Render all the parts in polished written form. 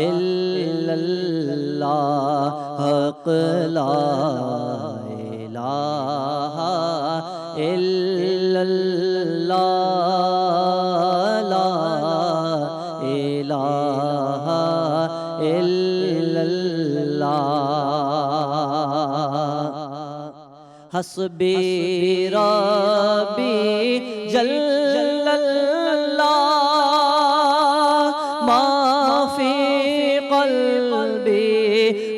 الا اللہ حق لا الہ الا اللہ لا الہ الا اللہ حسبی ربی جل اللہ ما فی قلبی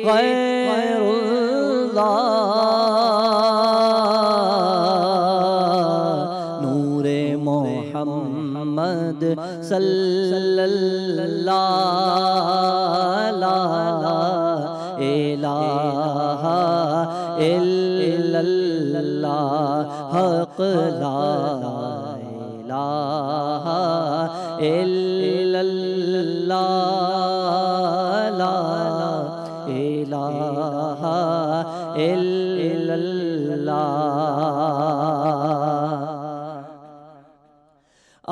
غیر اللہ نور محمد صلی اللہ لا الہ الا اللہ حق لا الہ الا اللہ لا الہ الا اللہ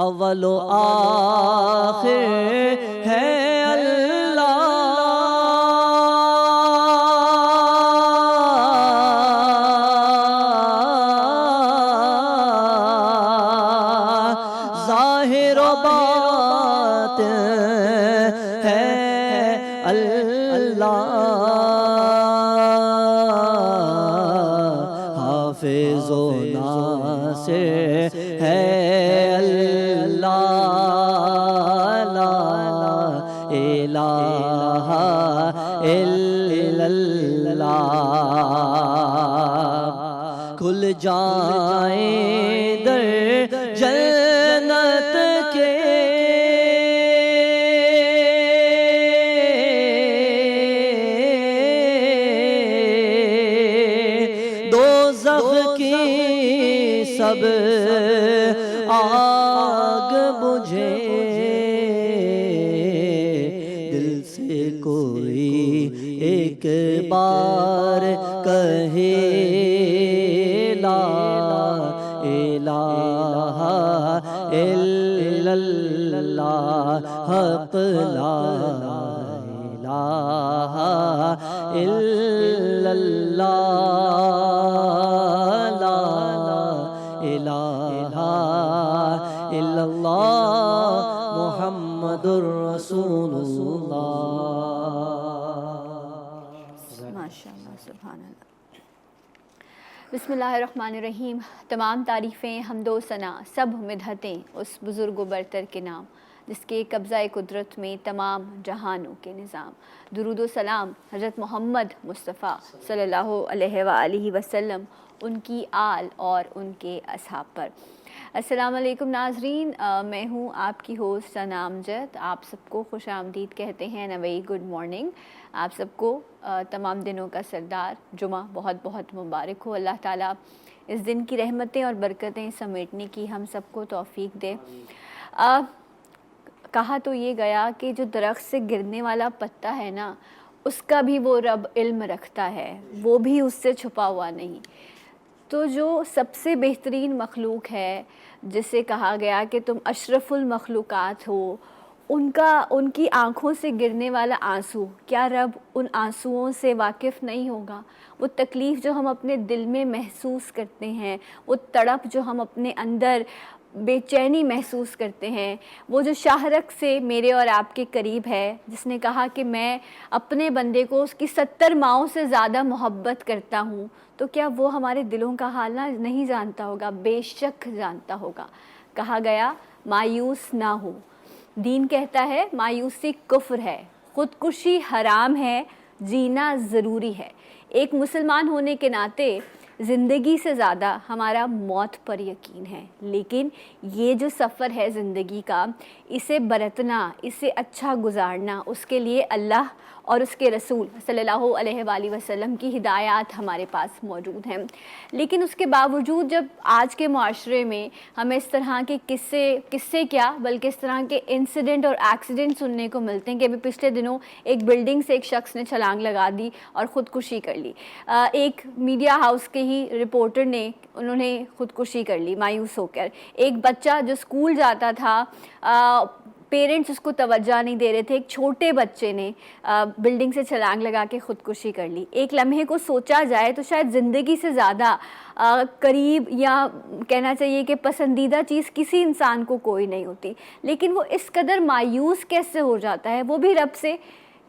اول و آخر ہے ظاہر و باطن ہے اللہ حافظ و ناصر ہے اللہ لا الہ الا اللہ کھل جائیں در جنت کے دوزخ کی سب آگ بجھے دل سے کوئی ایک بار کہے لا الہ الا اللہ حق لا الہ الا اللہ لا الہ الا اللہ محمد رسول اللہ ماشاءاللہ سبحان اللہ۔ بسم اللہ الرحمن الرحیم۔ تمام تعریفیں، حمد و ثنا، سب مدحتیں اس بزرگ و برتر کے نام جس کے قبضہ قدرت میں تمام جہانوں کے نظام۔ درود و سلام حضرت محمد مصطفیٰ صلی اللہ علیہ وآلہ وسلم، ان کی آل اور ان کے اصحاب پر۔ السلام علیکم ناظرین، میں ہوں آپ کی ہوسٹ ثنا امجد۔ آپ سب کو خوش آمدید کہتے ہیں، ویری گڈ مارننگ۔ آپ سب کو تمام دنوں کا سردار جمعہ بہت بہت مبارک ہو۔ اللہ تعالیٰ اس دن کی رحمتیں اور برکتیں سمیٹنے کی ہم سب کو توفیق دے۔ کہا تو یہ گیا کہ جو درخت سے گرنے والا پتا ہے نا، اس کا بھی وہ رب علم رکھتا ہے، وہ بھی اس سے چھپا ہوا نہیں۔ تو جو سب سے بہترین مخلوق ہے، جسے کہا گیا کہ تم اشرف المخلوقات ہو، ان کی آنکھوں سے گرنے والا آنسو، کیا رب ان آنسوؤں سے واقف نہیں ہوگا؟ وہ تکلیف جو ہم اپنے دل میں محسوس کرتے ہیں، وہ تڑپ جو ہم اپنے اندر بے چینی محسوس کرتے ہیں، وہ جو شاہرگ سے میرے اور آپ کے قریب ہے، جس نے کہا کہ میں اپنے بندے کو اس کی 70 ماؤں سے زیادہ محبت کرتا ہوں، تو کیا وہ ہمارے دلوں کا حال نہیں جانتا ہوگا؟ بے شک جانتا ہوگا۔ کہا گیا مایوس نہ ہو۔ دین کہتا ہے مایوسی کفر ہے، خودکشی حرام ہے، جینا ضروری ہے۔ ایک مسلمان ہونے کے ناطے زندگی سے زیادہ ہمارا موت پر یقین ہے، لیکن یہ جو سفر ہے زندگی کا، اسے برتنا، اسے اچھا گزارنا، اس کے لیے اللہ اور اس کے رسول صلی اللہ علیہ وآلہ وسلم کی ہدایات ہمارے پاس موجود ہیں۔ لیکن اس کے باوجود جب آج کے معاشرے میں ہمیں اس طرح کے قصے کیا بلکہ اس طرح کے انسیڈنٹ اور ایکسیڈنٹ سننے کو ملتے ہیں کہ ابھی پچھلے دنوں ایک بلڈنگ سے ایک شخص نے چھلانگ لگا دی اور خودکشی کر لی۔ ایک میڈیا ہاؤس کے ہی رپورٹر نے انہوں نے خودکشی کر لی مایوس ہو کر۔ ایک بچہ جو اسکول جاتا تھا پیرنٹس اس کو توجہ نہیں دے رہے تھے. ایک چھوٹے بچے نے بلڈنگ سے چھلانگ لگا کے خودکشی کر لی. ایک لمحے کو سوچا جائے تو شاید زندگی سے زیادہ قریب یا کہنا چاہیے کہ پسندیدہ چیز کسی انسان کو کوئی نہیں ہوتی, لیکن وہ اس قدر مایوس کیسے ہو جاتا ہے, وہ بھی رب سے,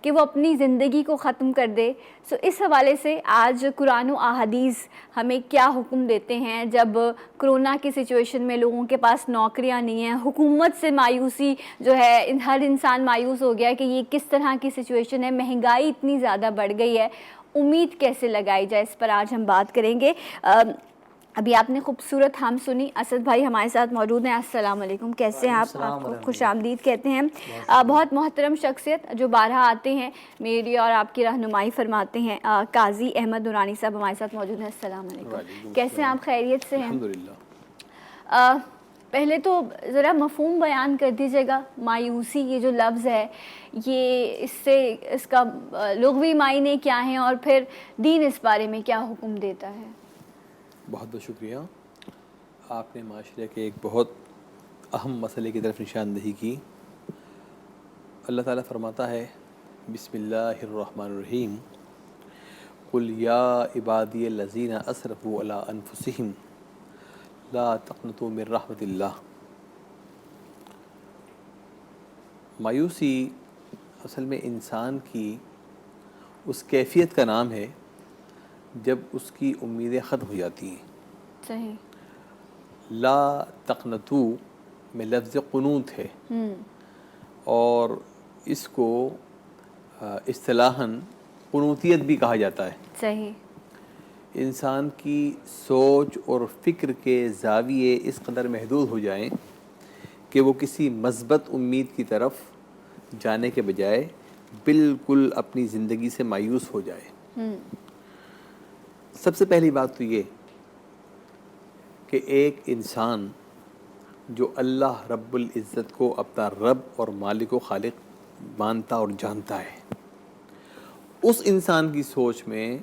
کہ وہ اپنی زندگی کو ختم کر دے. سو اس حوالے سے آج قرآن و احادیث ہمیں کیا حکم دیتے ہیں جب کرونا کی سچویشن میں لوگوں کے پاس نوکریاں نہیں ہیں, حکومت سے مایوسی جو ہے, ہر انسان مایوس ہو گیا کہ یہ کس طرح کی سچویشن ہے, مہنگائی اتنی زیادہ بڑھ گئی ہے, امید کیسے لگائی جائے, اس پر آج ہم بات کریں گے. ابھی آپ نے خوبصورت ہم سنی. اسد بھائی ہمارے ساتھ موجود ہیں. السلام علیکم, کیسے ہیں آپ؟ آپ کو خوش آمدید کہتے ہیں. بہت محترم شخصیت جو بارہا آتے ہیں, میری اور آپ کی رہنمائی فرماتے ہیں, قاضی احمد نورانی صاحب ہمارے ساتھ موجود ہیں. السلام علیکم, کیسے ہیں آپ؟ خیریت سے ہیں؟ الحمدللہ. پہلے تو ذرا مفہوم بیان کر دیجیے گا, مایوسی یہ جو لفظ ہے, یہ اس کا لغوی معنی کیا ہیں, اور پھر دین اس بارے میں کیا حکم دیتا ہے؟ بہت بہت شکریہ. آپ نے معاشرے کے ایک بہت اہم مسئلے کی طرف نشاندہی کی. اللہ تعالیٰ فرماتا ہے, بسم اللہ الرحمن الرحیم, قل یا عبادی الذین اسرفوا علی انفسہم لا تقنطوا من رحمت اللہ. مایوسی اصل میں انسان کی اس کیفیت کا نام ہے جب اس کی امیدیں ختم ہو جاتی ہیں. صحیح. لا تقنطو میں لفظ قنوت ہے, اور اس کو اصطلاحاً قنوتیت بھی کہا جاتا ہے. صحیح. انسان کی سوچ اور فکر کے زاویے اس قدر محدود ہو جائیں کہ وہ کسی مثبت امید کی طرف جانے کے بجائے بالکل اپنی زندگی سے مایوس ہو جائے. سب سے پہلی بات تو یہ کہ ایک انسان جو اللہ رب العزت کو اپنا رب اور مالک و خالق مانتا اور جانتا ہے, اس انسان کی سوچ میں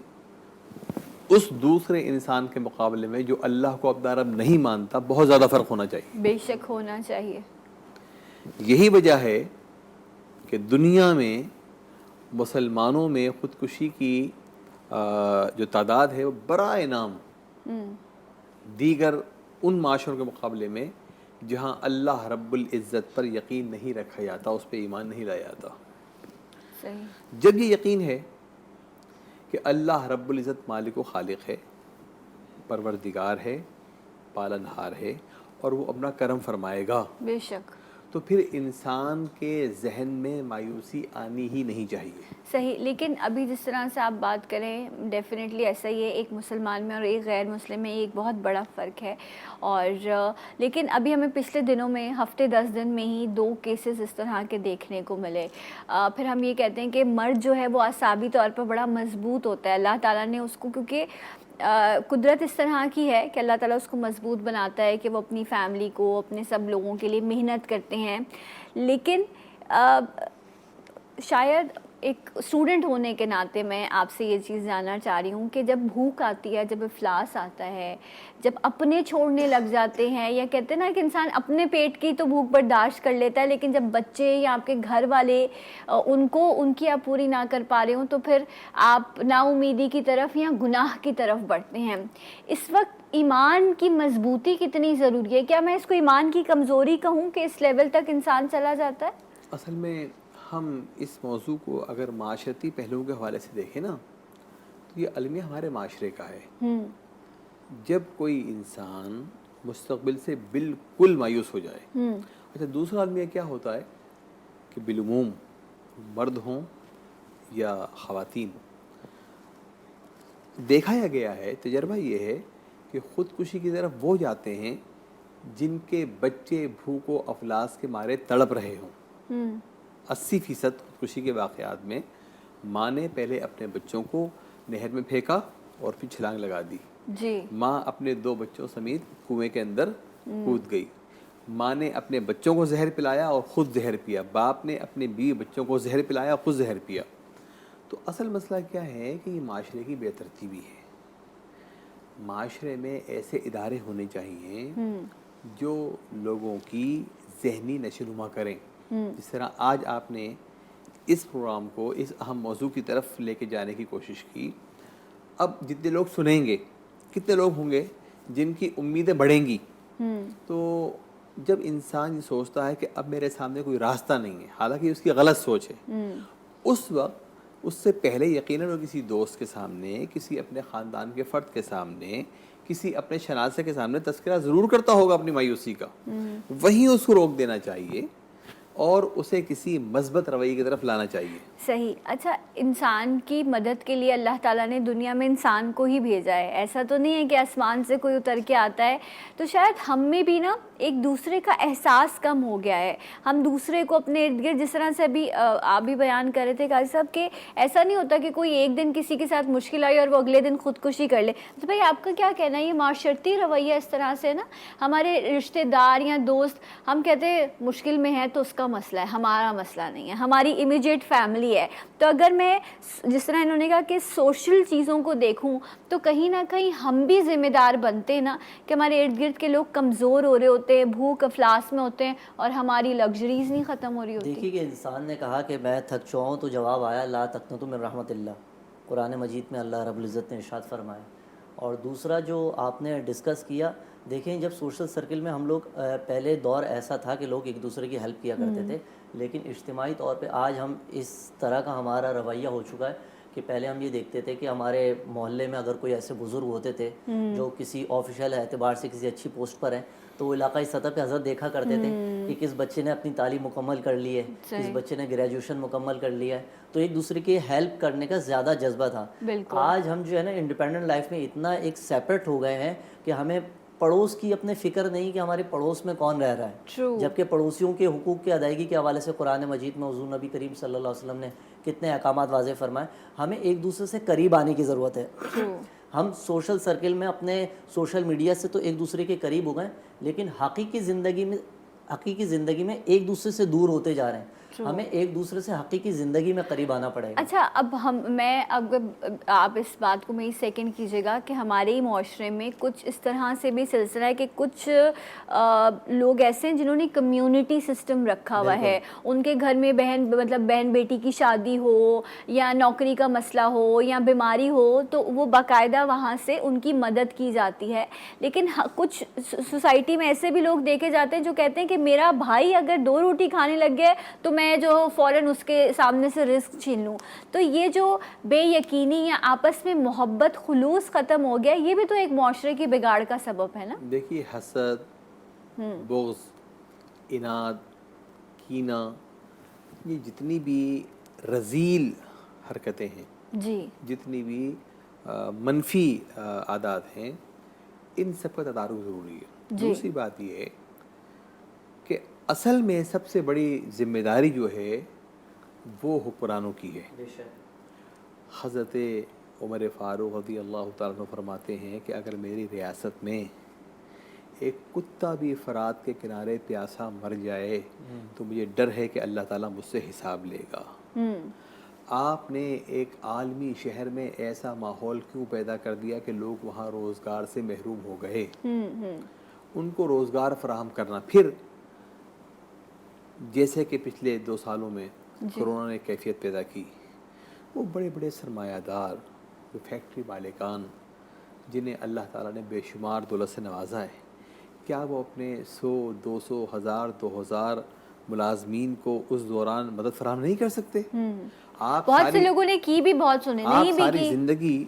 اس دوسرے انسان کے مقابلے میں جو اللہ کو اپنا رب نہیں مانتا بہت زیادہ فرق ہونا چاہیے. بے شک ہونا چاہیے. یہی وجہ ہے کہ دنیا میں مسلمانوں میں خودکشی کی جو تعداد ہے وہ برائے نام دیگر ان معاشروں کے مقابلے میں جہاں اللہ رب العزت پر یقین نہیں رکھا جاتا, اس پہ ایمان نہیں لایا جاتا. صحیح. جب یہ یقین ہے کہ اللہ رب العزت مالک و خالق ہے, پروردگار ہے, پالنہار ہے, اور وہ اپنا کرم فرمائے گا, بے شک, تو پھر انسان کے ذہن میں مایوسی آنی ہی نہیں چاہیے. صحیح. لیکن ابھی جس طرح سے آپ بات کریں, ڈیفینیٹلی ایسا ہی ہے, ایک مسلمان میں اور ایک غیر مسلم میں ایک بہت بڑا فرق ہے. اور لیکن ابھی ہمیں پچھلے دنوں میں ہفتے 10 دن میں ہی 2 کیسز اس طرح کے دیکھنے کو ملے. پھر ہم یہ کہتے ہیں کہ مرد جو ہے وہ اعصابی طور پر بڑا مضبوط ہوتا ہے. اللہ تعالیٰ نے اس کو, کیونکہ قدرت اس طرح کی ہے کہ اللہ تعالیٰ اس کو مضبوط بناتا ہے کہ وہ اپنی فیملی کو, اپنے سب لوگوں کے لیے محنت کرتے ہیں. لیکن شاید ایک اسٹوڈنٹ ہونے کے ناطے میں آپ سے یہ چیز جاننا چاہ رہی ہوں کہ جب بھوک آتی ہے, جب افلاس آتا ہے, جب اپنے چھوڑنے لگ جاتے ہیں, یا کہتے ہیں نا کہ انسان اپنے پیٹ کی تو بھوک برداشت کر لیتا ہے, لیکن جب بچے یا آپ کے گھر والے ان کی آپ پوری نہ کر پا رہے ہوں, تو پھر آپ نا امیدی کی طرف یا گناہ کی طرف بڑھتے ہیں. اس وقت ایمان کی مضبوطی کتنی ضروری ہے؟ کیا میں اس کو ایمان کی کمزوری کہوں کہ اس لیول تک انسان چلا جاتا ہے؟ اصل میں ہم اس موضوع کو اگر معاشرتی پہلوؤں کے حوالے سے دیکھیں نا, تو یہ المیہ ہمارے معاشرے کا ہے. جب کوئی انسان مستقبل سے بالکل مایوس ہو جائے. اچھا, دوسرا المیہ کیا ہوتا ہے کہ بالعموم مرد ہوں یا خواتین, دیکھا گیا ہے, تجربہ یہ ہے کہ خودکشی کی طرف وہ جاتے ہیں جن کے بچے بھوک و افلاس کے مارے تڑپ رہے ہوں. 80% خودکشی کے واقعات میں ماں نے پہلے اپنے بچوں کو نہر میں پھینکا اور پھر چھلانگ لگا دی. جی. ماں اپنے 2 بچوں سمیت کنویں کے اندر کود گئی. ماں نے اپنے بچوں کو زہر پلایا اور خود زہر پیا. باپ نے اپنے بیوی بچوں کو زہر پلایا, خود زہر پیا. تو اصل مسئلہ کیا ہے کہ یہ معاشرے کی بے ترتیبی ہے. معاشرے میں ایسے ادارے ہونے چاہیے جو لوگوں کی ذہنی نشو و نما کریں. جس طرح آج آپ نے اس پروگرام کو اس اہم موضوع کی طرف لے کے جانے کی کوشش کی. اب جتنے لوگ سنیں گے کتنے لوگ ہوں گے جن کی امیدیں بڑھیں گی. تو جب انسان یہ سوچتا ہے کہ اب میرے سامنے کوئی راستہ نہیں ہے، حالانکہ اس کی غلط سوچ ہے، اس وقت اس سے پہلے یقیناً وہ کسی دوست کے سامنے، کسی اپنے خاندان کے فرد کے سامنے، کسی اپنے شناسے کے سامنے تذکرہ ضرور کرتا ہوگا اپنی مایوسی کا. وہیں اس کو روک دینا چاہیے اور اسے کسی مثبت رویے کی طرف لانا چاہیے. صحیح. اچھا، انسان کی مدد کے لیے اللہ تعالیٰ نے دنیا میں انسان کو ہی بھیجا ہے. ایسا تو نہیں ہے کہ آسمان سے کوئی اتر کے آتا ہے. تو شاید ہم میں بھی نا ایک دوسرے کا احساس کم ہو گیا ہے. ہم دوسرے کو اپنے ارد گرد، جس طرح سے ابھی آپ بھی بیان کر رہے تھے قاضی صاحب، کہ ایسا نہیں ہوتا کہ کوئی ایک دن کسی کے ساتھ مشکل آئی اور وہ اگلے دن خودکشی کر لے. تو بھائی آپ کا کیا کہنا ہے؟ یہ معاشرتی رویہ اس طرح سے نا، ہمارے رشتہ دار یا دوست، ہم کہتے ہیں مشکل میں ہے تو اس کا مسئلہ ہے، ہمارا مسئلہ نہیں ہے، ہماری امیجیٹ فیملی ہے. تو اگر میں جس طرح انہوں نے کہا کہ سوشل چیزوں کو دیکھوں تو کہیں نہ کہیں ہم بھی ذمہ دار بنتے ہیں نا، کہ ہمارے ارد گرد کے لوگ کمزور ہو رہے ہوتے ہیں، بھوک افلاس میں ہوتے ہیں، اور ہماری لگژریز نہیں ختم ہو رہی ہوتی. دیکھیے کہ انسان نے کہا کہ میں تھک چکا ہوں، تو جواب آیا لا تقنطوا من رحمت اللہ. قرآن مجید میں اللہ رب العزت نے ارشاد فرمایا. اور دوسرا جو آپ نے ڈسکس کیا، دیکھیں جب سوشل سرکل میں ہم لوگ پہلے دور ایسا تھا کہ لوگ ایک دوسرے کی ہیلپ کیا کرتے تھے، لیکن اجتماعی طور پہ آج ہم اس طرح کا ہمارا رویہ ہو چکا ہے کہ پہلے ہم یہ دیکھتے تھے کہ ہمارے محلے میں اگر کوئی ایسے بزرگ ہوتے تھے جو کسی آفیشیل اعتبار سے کسی اچھی پوسٹ پر ہیں، تو وہ علاقائی سطح پہ حضرت دیکھا کرتے تھے کہ کس بچے نے اپنی تعلیم مکمل کر لی ہے، کس بچے نے گریجویشن مکمل کر لیا ہے. تو ایک دوسرے کی ہیلپ کرنے کا زیادہ جذبہ تھا. آج ہم جو ہے نا انڈیپینڈنٹ لائف میں اتنا ایک سیپریٹ ہو گئے ہیں کہ ہمیں پڑوس کی اپنے فکر نہیں کہ ہمارے پڑوس میں کون رہ رہا ہے. جبکہ پڑوسیوں کے حقوق کی ادائیگی کے حوالے سے قرآن مجید میں حضور نبی کریم صلی اللہ علیہ وسلم نے کتنے احکامات واضح فرمائے. ہمیں ایک دوسرے سے قریب آنے کی ضرورت ہے. ہم سوشل سرکل میں اپنے سوشل میڈیا سے تو ایک دوسرے کے قریب ہو گئے، لیکن حقیقی زندگی میں ایک دوسرے سے دور ہوتے جا رہے ہیں. ہمیں ایک دوسرے سے حقیقی زندگی میں قریب آنا پڑے گا. اچھا، اب آپ اس بات کو میری سیکنڈ کیجیے گا کہ ہمارے ہی معاشرے میں کچھ اس طرح سے بھی سلسلہ ہے کہ کچھ لوگ ایسے ہیں جنہوں نے کمیونٹی سسٹم رکھا ہوا ہے. ان کے گھر میں بہن بیٹی کی شادی ہو یا نوکری کا مسئلہ ہو یا بیماری ہو تو وہ باقاعدہ وہاں سے ان کی مدد کی جاتی ہے. لیکن کچھ سوسائٹی میں ایسے بھی لوگ دیکھے جاتے ہیں جو کہتے ہیں کہ میرا بھائی اگر 2 روٹی کھانے لگ گئے تو میں جو فوراً اس کے سامنے سے رزق چھین لوں. تو یہ جو بے یقینی یا آپس میں محبت خلوص ختم ہو گیا، یہ بھی تو ایک معاشرے کی بگاڑ کا سبب ہے نا. دیکھیے حسد، بغض، اناد، کینہ، یہ جتنی بھی رذیل حرکتیں ہیں، جتنی بھی منفی عادات ہیں، ان سب کا تدارک ضروری ہے. دوسری بات یہ ہے کہ اصل میں سب سے بڑی ذمہ داری جو ہے وہ حکمرانوں کی ہے. حضرت عمر فاروق رضی اللہ تعالیٰ عنہ فرماتے ہیں کہ اگر میری ریاست میں ایک کتا بھی فرات کے کنارے پیاسا مر جائے تو مجھے ڈر ہے کہ اللہ تعالیٰ مجھ سے حساب لے گا. آپ نے ایک عالمی شہر میں ایسا ماحول کیوں پیدا کر دیا کہ لوگ وہاں روزگار سے محروم ہو گئے. ان کو روزگار فراہم کرنا، پھر جیسے کہ پچھلے 2 سالوں میں کرونا نے کیفیت پیدا کی، وہ بڑے بڑے سرمایہ دار، جو فیکٹری مالکان جنہیں اللہ تعالیٰ نے بے شمار دولت سے نوازا ہے، کیا وہ اپنے 100، 200، 1000، 2000 ملازمین کو اس دوران مدد فراہم نہیں کر سکتے؟ بہت سے لوگوں نے کی بھی، بہت سنے نہیں بھی کی. آپ ساری زندگی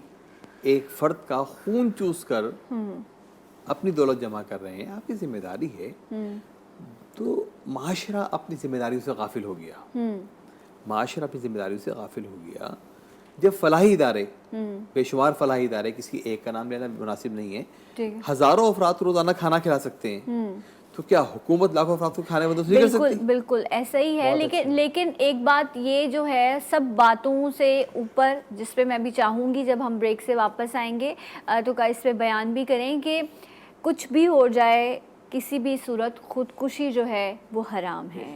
ایک فرد کا خون چوس کر اپنی دولت جمع کر رہے ہیں، آپ کی ذمہ داری ہے. تو معاشرہ اپنی ذمہ داریوں سے غافل ہو گیا. معاشرہ اپنی ذمہ داریوں سے غافل ہو گیا جب فلاحی ادارے، بے شمار فلاحی ادارے، کسی ایک کا نام لینا مناسب نہیں ہے، ہزاروں افراد کو روزانہ کھانا کھلا سکتے ہیں، تو کیا حکومت لاکھوں افراد کو کھانے بندوبست نہیں کر سکتی؟ بالکل ایسا ہی ہے. لیکن ایک بات یہ جو ہے، سب باتوں سے اوپر، جس پہ میں بھی چاہوں گی جب ہم بریک سے واپس آئیں گے تو اس پہ بیان بھی کریں کہ کچھ بھی ہو جائے، کسی بھی صورت خودکشی جو ہے وہ حرام ہے.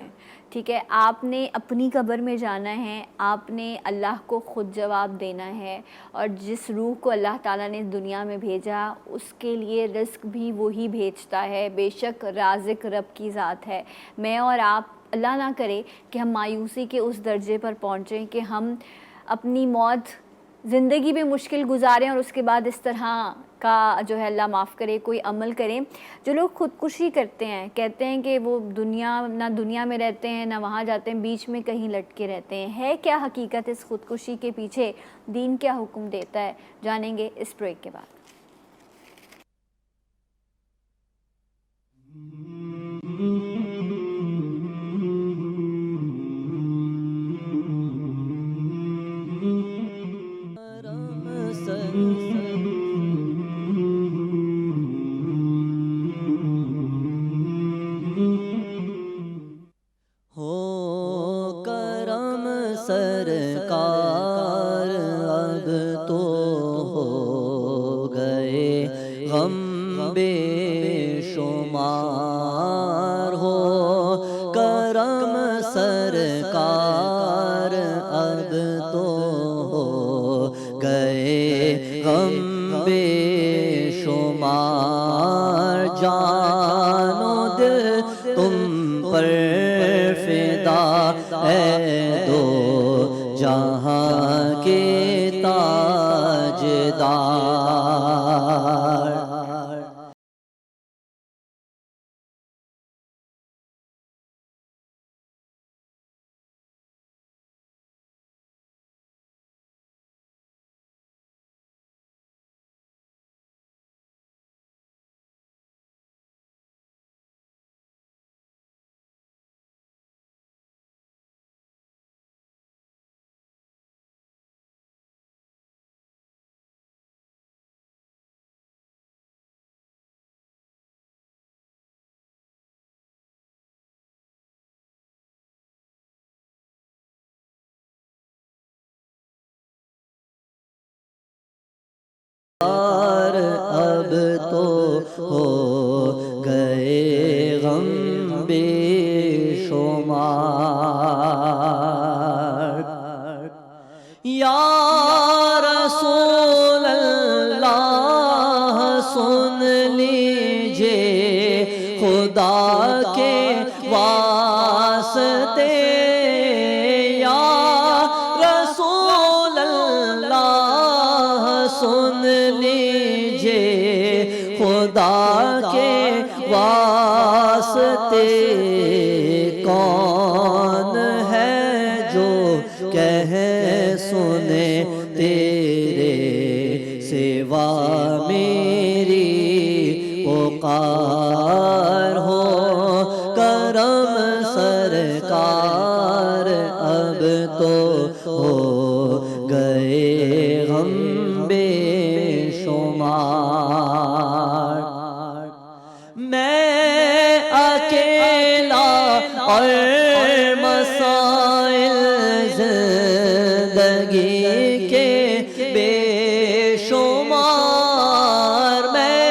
ٹھیک ہے، آپ نے اپنی قبر میں جانا ہے، آپ نے اللہ کو خود جواب دینا ہے، اور جس روح کو اللہ تعالیٰ نے دنیا میں بھیجا اس کے لیے رزق بھی وہی بھیجتا ہے. بے شک رازق رب کی ذات ہے. میں اور آپ اللہ نہ کرے کہ ہم مایوسی کے اس درجے پر پہنچیں کہ ہم اپنی موت زندگی میں مشکل گزاریں اور اس کے بعد اس طرح کا جو ہے اللہ معاف کرے کوئی عمل کریں. جو لوگ خودکشی کرتے ہیں کہتے ہیں کہ وہ نہ دنیا میں رہتے ہیں نہ وہاں جاتے ہیں, بیچ میں کہیں لٹکے رہتے ہیں. ہے کیا حقیقت اس خودکشی کے پیچھے؟ دین کیا حکم دیتا ہے؟ جانیں گے اس بریک کے بعد. ہو کرم سرکار اب تو ہو گئے غم بے شمار. ہو کرم سرکار اب تو ہو گئے غم بے شمار. جانو دل تم پر فدا ہے دو جہاں کے تاجدار. اب تو ہو گئے غم بے شمار. یا رسول اللہ سن لیجئے خدا کے واسطے. یا رسول اللہ سن لیجئے خدا کے واسطے. کون ہے جو کہے سنے تیرے سوا میری پکار. ہو کرم سرکار اب تو ہو گئے غم بے شمار. میں اکیلا اور مسائل زندگی کے بے شمار. میں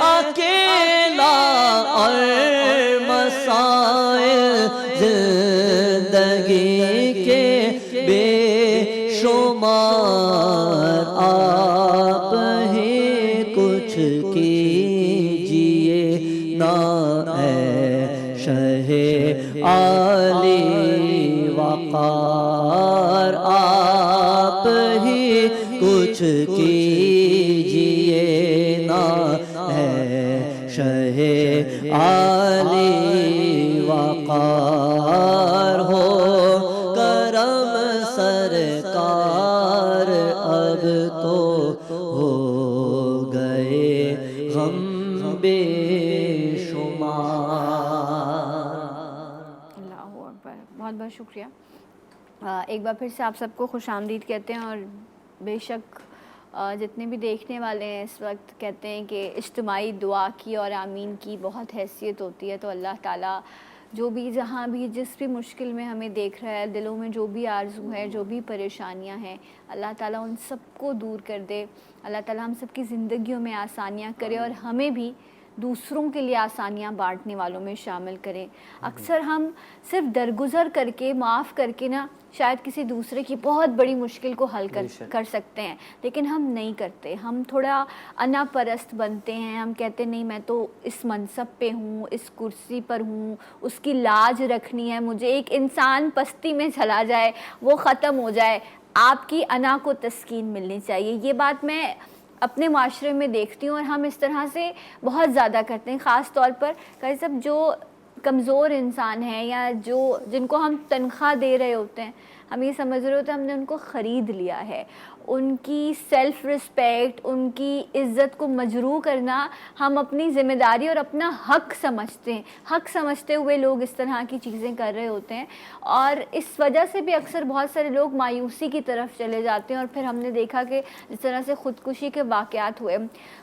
اکیلا اور مسائل زندگی کے بے شمار. آپ ہی کچھ کیجئے نا اے شہ عالی وقار. آپ ہی کچھ کیجئے نا اے شہ عالی وقار. ہو کرم سرکار اب تو ہو گئے غم بے شمار. اللہ اکبر. بہت بہت شکریہ. ایک بار پھر سے آپ سب کو خوش آمدید کہتے ہیں. اور بے شک جتنے بھی دیکھنے والے ہیں اس وقت کہتے ہیں کہ اجتماعی دعا کی اور آمین کی بہت حیثیت ہوتی ہے. تو اللہ تعالیٰ جو بھی جہاں بھی جس بھی مشکل میں ہمیں دیکھ رہا ہے, دلوں میں جو بھی آرزو ہے, جو بھی پریشانیاں ہیں, اللہ تعالیٰ ان سب کو دور کر دے. اللہ تعالیٰ ہم سب کی زندگیوں میں آسانیاں کرے اور ہمیں بھی دوسروں کے لیے آسانیاں بانٹنے والوں میں شامل کریں. اکثر ہم صرف درگزر کر کے, معاف کر کے نا شاید کسی دوسرے کی بہت بڑی مشکل کو حل کر سکتے ہیں, لیکن ہم نہیں کرتے. ہم تھوڑا انا پرست بنتے ہیں. ہم کہتے نہیں میں تو اس منصب پہ ہوں, اس کرسی پر ہوں, اس کی لاج رکھنی ہے مجھے. ایک انسان پستی میں چلا جائے, وہ ختم ہو جائے, آپ کی انا کو تسکین ملنی چاہیے. یہ بات میں اپنے معاشرے میں دیکھتی ہوں, اور ہم اس طرح سے بہت زیادہ کرتے ہیں. خاص طور پر قاری صاحب جو کمزور انسان ہیں یا جن کو ہم تنخواہ دے رہے ہوتے ہیں, ہم یہ سمجھ رہے ہوتے ہیں ہم نے ان کو خرید لیا ہے. ان کی سیلف رسپیکٹ, ان کی عزت کو مجروح کرنا ہم اپنی ذمہ داری اور اپنا حق سمجھتے ہیں. حق سمجھتے ہوئے لوگ اس طرح کی چیزیں کر رہے ہوتے ہیں, اور اس وجہ سے بھی اکثر بہت سارے لوگ مایوسی کی طرف چلے جاتے ہیں. اور پھر ہم نے دیکھا کہ جس طرح سے خودکشی کے واقعات ہوئے,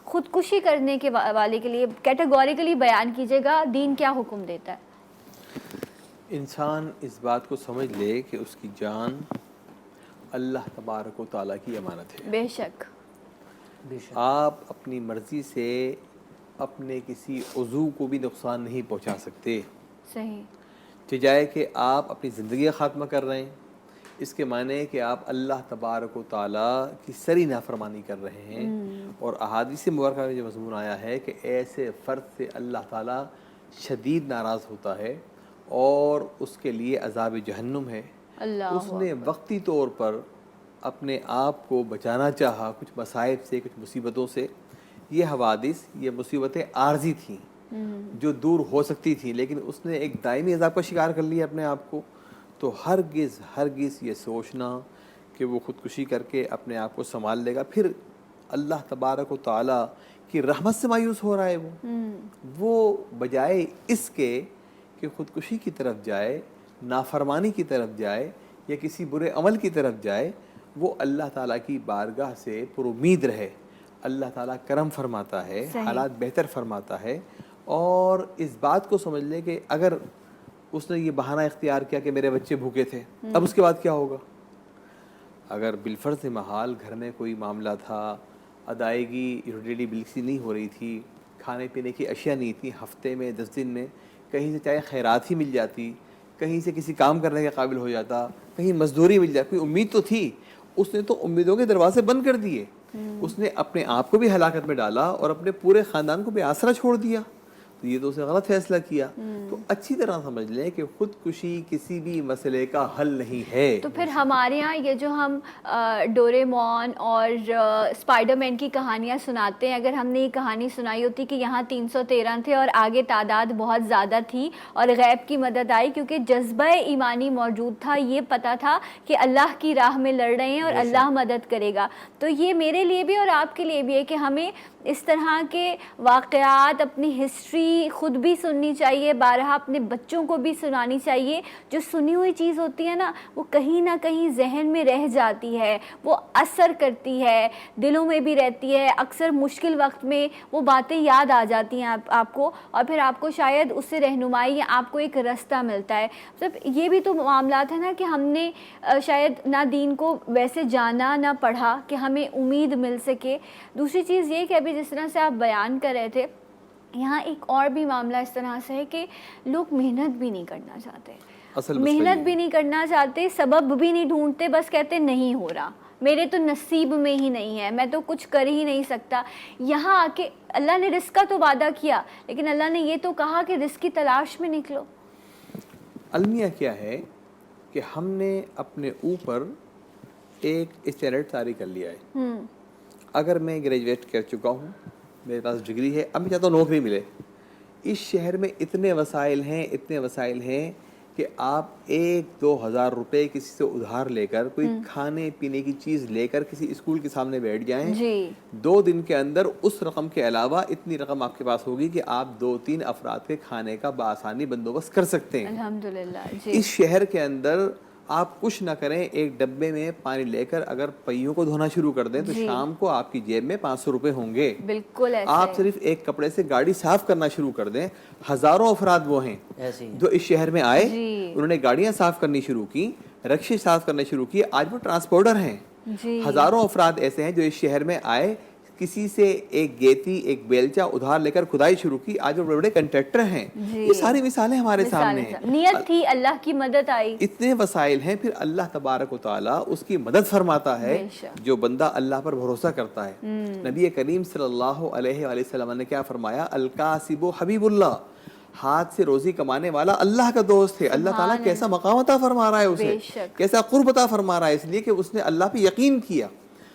خودکشی کرنے کے والے کے لیے کیٹیگوریکلی بیان کیجیے گا دین کیا حکم دیتا ہے؟ انسان اس بات کو سمجھ لے کہ اس کی جان اللہ تبارک و تعالیٰ کی امانت ہے. بے شک. آپ اپنی مرضی سے اپنے کسی عضو کو بھی نقصان نہیں پہنچا سکتے. صحیح. چاہے کہ آپ اپنی زندگی کا خاتمہ کر رہے ہیں, اس کے معنی ہے کہ آپ اللہ تبارک و تعالیٰ کی سری نافرمانی کر رہے ہیں. اور احادیث مبارکہ میں جو مضمون آیا ہے کہ ایسے فرد سے اللہ تعالیٰ شدید ناراض ہوتا ہے اور اس کے لیے عذاب جہنم ہے. اس نے وقتی طور پر اپنے آپ کو بچانا چاہا کچھ مصائب سے, کچھ مصیبتوں سے. یہ حوادث, یہ مصیبتیں عارضی تھیں جو دور ہو سکتی تھیں, لیکن اس نے ایک دائمی عذاب کا شکار کر لیا اپنے آپ کو. تو ہرگز یہ سوچنا کہ وہ خودکشی کر کے اپنے آپ کو سنبھال لے گا, پھر اللہ تبارک و تعالیٰ کی رحمت سے مایوس ہو رہا ہے وہ بجائے اس کے کہ خودکشی کی طرف جائے, نافرمانی کی طرف جائے یا کسی برے عمل کی طرف جائے, وہ اللہ تعالیٰ کی بارگاہ سے پر امید رہے. اللہ تعالیٰ کرم فرماتا ہے, حالات بہتر فرماتا ہے. اور اس بات کو سمجھ لے کہ اگر اس نے یہ بہانہ اختیار کیا کہ میرے بچے بھوکے تھے, اب اس کے بعد کیا ہوگا؟ اگر بالفرض محال گھر میں کوئی معاملہ تھا, ادائیگی یوٹیلیٹی بل سی نہیں ہو رہی تھی, کھانے پینے کی اشیاء نہیں تھی, ہفتے میں 10 دن میں کہیں سے چاہے خیرات ہی مل جاتی, کہیں سے کسی کام کرنے کے قابل ہو جاتا, کہیں مزدوری مل جاتی, کوئی امید تو تھی. اس نے تو امیدوں کے دروازے بند کر دیے. اس نے اپنے آپ کو بھی ہلاکت میں ڈالا اور اپنے پورے خاندان کو بھی آسرا چھوڑ دیا. تو یہ تو اس نے غلط فیصلہ کیا. تو اچھی طرح سمجھ لیں کہ خودکشی کسی بھی مسئلے کا حل نہیں ہے. تو پھر ہمارے ہاں یہ جو ہم ڈوریمون اور اسپائڈر مین کی کہانیاں سناتے ہیں, اگر ہم نے یہ کہانی سنائی ہوتی کہ یہاں 313 تھے اور آگے تعداد بہت زیادہ تھی اور غیب کی مدد آئی, کیونکہ جذبہ ایمانی موجود تھا, یہ پتہ تھا کہ اللہ کی راہ میں لڑ رہے ہیں اور اللہ مدد کرے گا. تو یہ میرے لیے بھی اور آپ کے لیے بھی ہے کہ ہمیں اس طرح کے واقعات, اپنی ہسٹری خود بھی سننی چاہیے, بارہا اپنے بچوں کو بھی سنانی چاہیے. جو سنی ہوئی چیز ہوتی ہے نا, وہ کہیں نہ کہیں ذہن میں رہ جاتی ہے, وہ اثر کرتی ہے, دلوں میں بھی رہتی ہے. اکثر مشکل وقت میں وہ باتیں یاد آ جاتی ہیں آپ کو, اور پھر آپ کو شاید اس سے رہنمائی یا آپ کو ایک رستہ ملتا ہے. مطلب یہ بھی تو معاملات ہیں نا کہ ہم نے شاید نہ دین کو ویسے جانا نہ پڑھا کہ ہمیں امید مل سکے. دوسری چیز یہ کہ ابھی جس طرح سے آپ بیان کر رہے تھے, یہاں ایک اور بھی معاملہ اس طرح سے ہے کہ لوگ محنت بھی نہیں کرنا چاہتے, محنت بھی نہیں کرنا چاہتے, سبب بھی نہیں ڈھونڈتے, بس کہتے نہیں ہو رہا, میرے تو نصیب میں ہی نہیں ہے, میں تو کچھ کر ہی نہیں سکتا. یہاں آ کے اللہ نے رزق کا تو وعدہ کیا, لیکن اللہ نے یہ تو کہا کہ رزق کی تلاش میں نکلو. المیہ کیا ہے کہ ہم نے اپنے اوپر ایک اسٹینڈرڈ طاری کر لیا ہے. اگر میں گریجویٹ کر چکا ہوں, میرے پاس ڈگری ہے, اب میں چاہتا ہوں نوکری ملے. اس شہر میں اتنے وسائل ہیں کہ آپ 1-2 ہزار روپے کسی سے ادھار لے کر کوئی کھانے پینے کی چیز لے کر کسی اسکول کے سامنے بیٹھ جائیں, 2 دن کے اندر اس رقم کے علاوہ اتنی رقم آپ کے پاس ہوگی کہ آپ 2-3 افراد کے کھانے کا بآسانی بندوبست کر سکتے ہیں. الحمدللہ. اس شہر کے اندر آپ کچھ نہ کریں, ایک ڈبے میں پانی لے کر اگر پہیوں کو دھونا شروع کر دیں تو شام کو آپ کی جیب میں 500 روپے ہوں گے. بالکل ایسے. آپ صرف ایک کپڑے سے گاڑی صاف کرنا شروع کر دیں. ہزاروں افراد وہ ہیں جو اس شہر میں آئے, انہوں نے گاڑیاں صاف کرنی شروع کی, رکشے صاف کرنے شروع کیے, آج وہ ٹرانسپورٹر ہیں. ہزاروں افراد ایسے ہیں جو اس شہر میں آئے, کسی سے ایک گیتی ایک بیلچہ ادھار لے کر کھدائی شروع کی, آج وہ بڑے بڑے کنٹریکٹر ہیں. یہ ساری مثالیں ہمارے سامنے ہیں. نیت تھی, اللہ کی مدد آئی, اتنے وسائل ہیں, پھر اللہ تبارک و تعالیٰ اس کی مدد فرماتا ہے جو بندہ اللہ پر بھروسہ کرتا ہے. نبی کریم صلی اللہ علیہ وآلہ وسلم نے کیا فرمایا, الکاسب حبیب اللہ, ہاتھ سے روزی کمانے والا اللہ کا دوست ہے. اللہ تعالیٰ کیسا مقام عطا فرما رہا ہے اسے, کیسا قرب عطا فرما رہا ہے, اس لیے کہ اس نے اللہ پہ یقین کیا.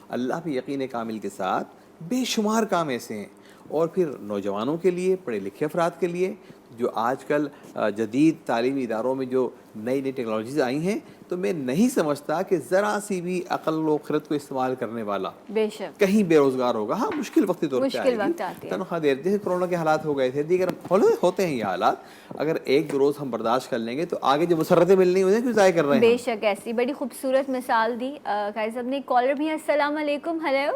اللہ پہ یقین کامل کے ساتھ بے شمار کام ایسے ہیں. اور پھر نوجوانوں کے لیے, پڑھے لکھے افراد کے لیے, جو آج کل جدید تعلیمی اداروں میں جو نئی نئی ٹیکنالوجیز آئی ہیں, تو میں نہیں سمجھتا کہ ذرا سی بھی عقل و خرد کو استعمال کرنے والا بے شک کہیں بے روزگار ہوگا. ہاں مشکل وقتی طور پہ آئے گی, تنخواہ دیر, جیسے کرونا کے حالات ہو گئے تھے, دیگر ہوتے ہیں یہ حالات. اگر ایک دو روز ہم برداشت کر لیں گے تو آگے جو مسرتیں ملنی انہیں کیوں ضائع کر رہے ہیں. بے شک ایسی بڑی خوبصورت مثال دی قاری صاحب نے. ایک کالر بھی ہے, السلام علیکم. ہیلو.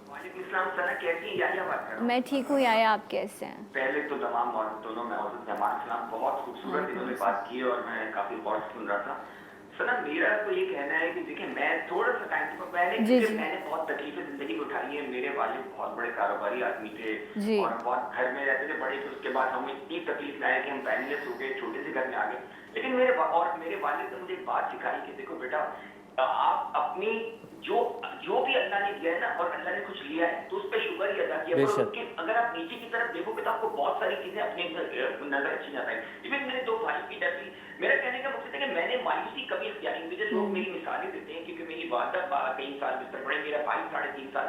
وعلیکم السلام سر, کیسی ہیں؟ یا بات کر رہا ہوں. میں ٹھیک ہوں, یا آپ کیسے ہیں؟ پہلے تو تمام دونوں میں مہمان اسلام بہت خوبصورت انہوں نے بات کی اور میں کافی غور سے سن رہا تھا. سر میرا تو یہ کہنا ہے کہ دیکھیں میں تھوڑا سا ٹائم سے پہلے میں نے بہت تکلیفیں زندگی میں اٹھائی ہیں. میرے والد بہت بڑے کاروباری آدمی تھے اور بہت گھر میں رہتے تھے بڑے, اس کے بعد ہمیں اتنی تکلیف لائے کہ ہم پین لیس ہو گئے, چھوٹے سے گھر میں آ گئے. لیکن میرے والد نے مجھے ایک بات سکھائی کہ دیکھو بیٹا, آپ اپنی جو بھی اللہ نے دیا ہے نا, اور اللہ نے کچھ لیا ہے تو اس پہ شکر ہی ادا کیا کرو. اگر آپ نیچے کی طرف دیکھو گے تو آپ کو بہت ساری چیزیں اپنے نظر اچھی جاتا ہے. ایون میرے 2 بھائی کی ڈیتھ ہوئی. میرا کہنے کا مقصد ہے کہ میں نے مایوسی کبھی اختیار نہیں. مجھے لوگ میری مثالیں دیتے ہیں کیونکہ میری والدہ 23 سال بستر پڑے, میرا بھائی 3.5 سال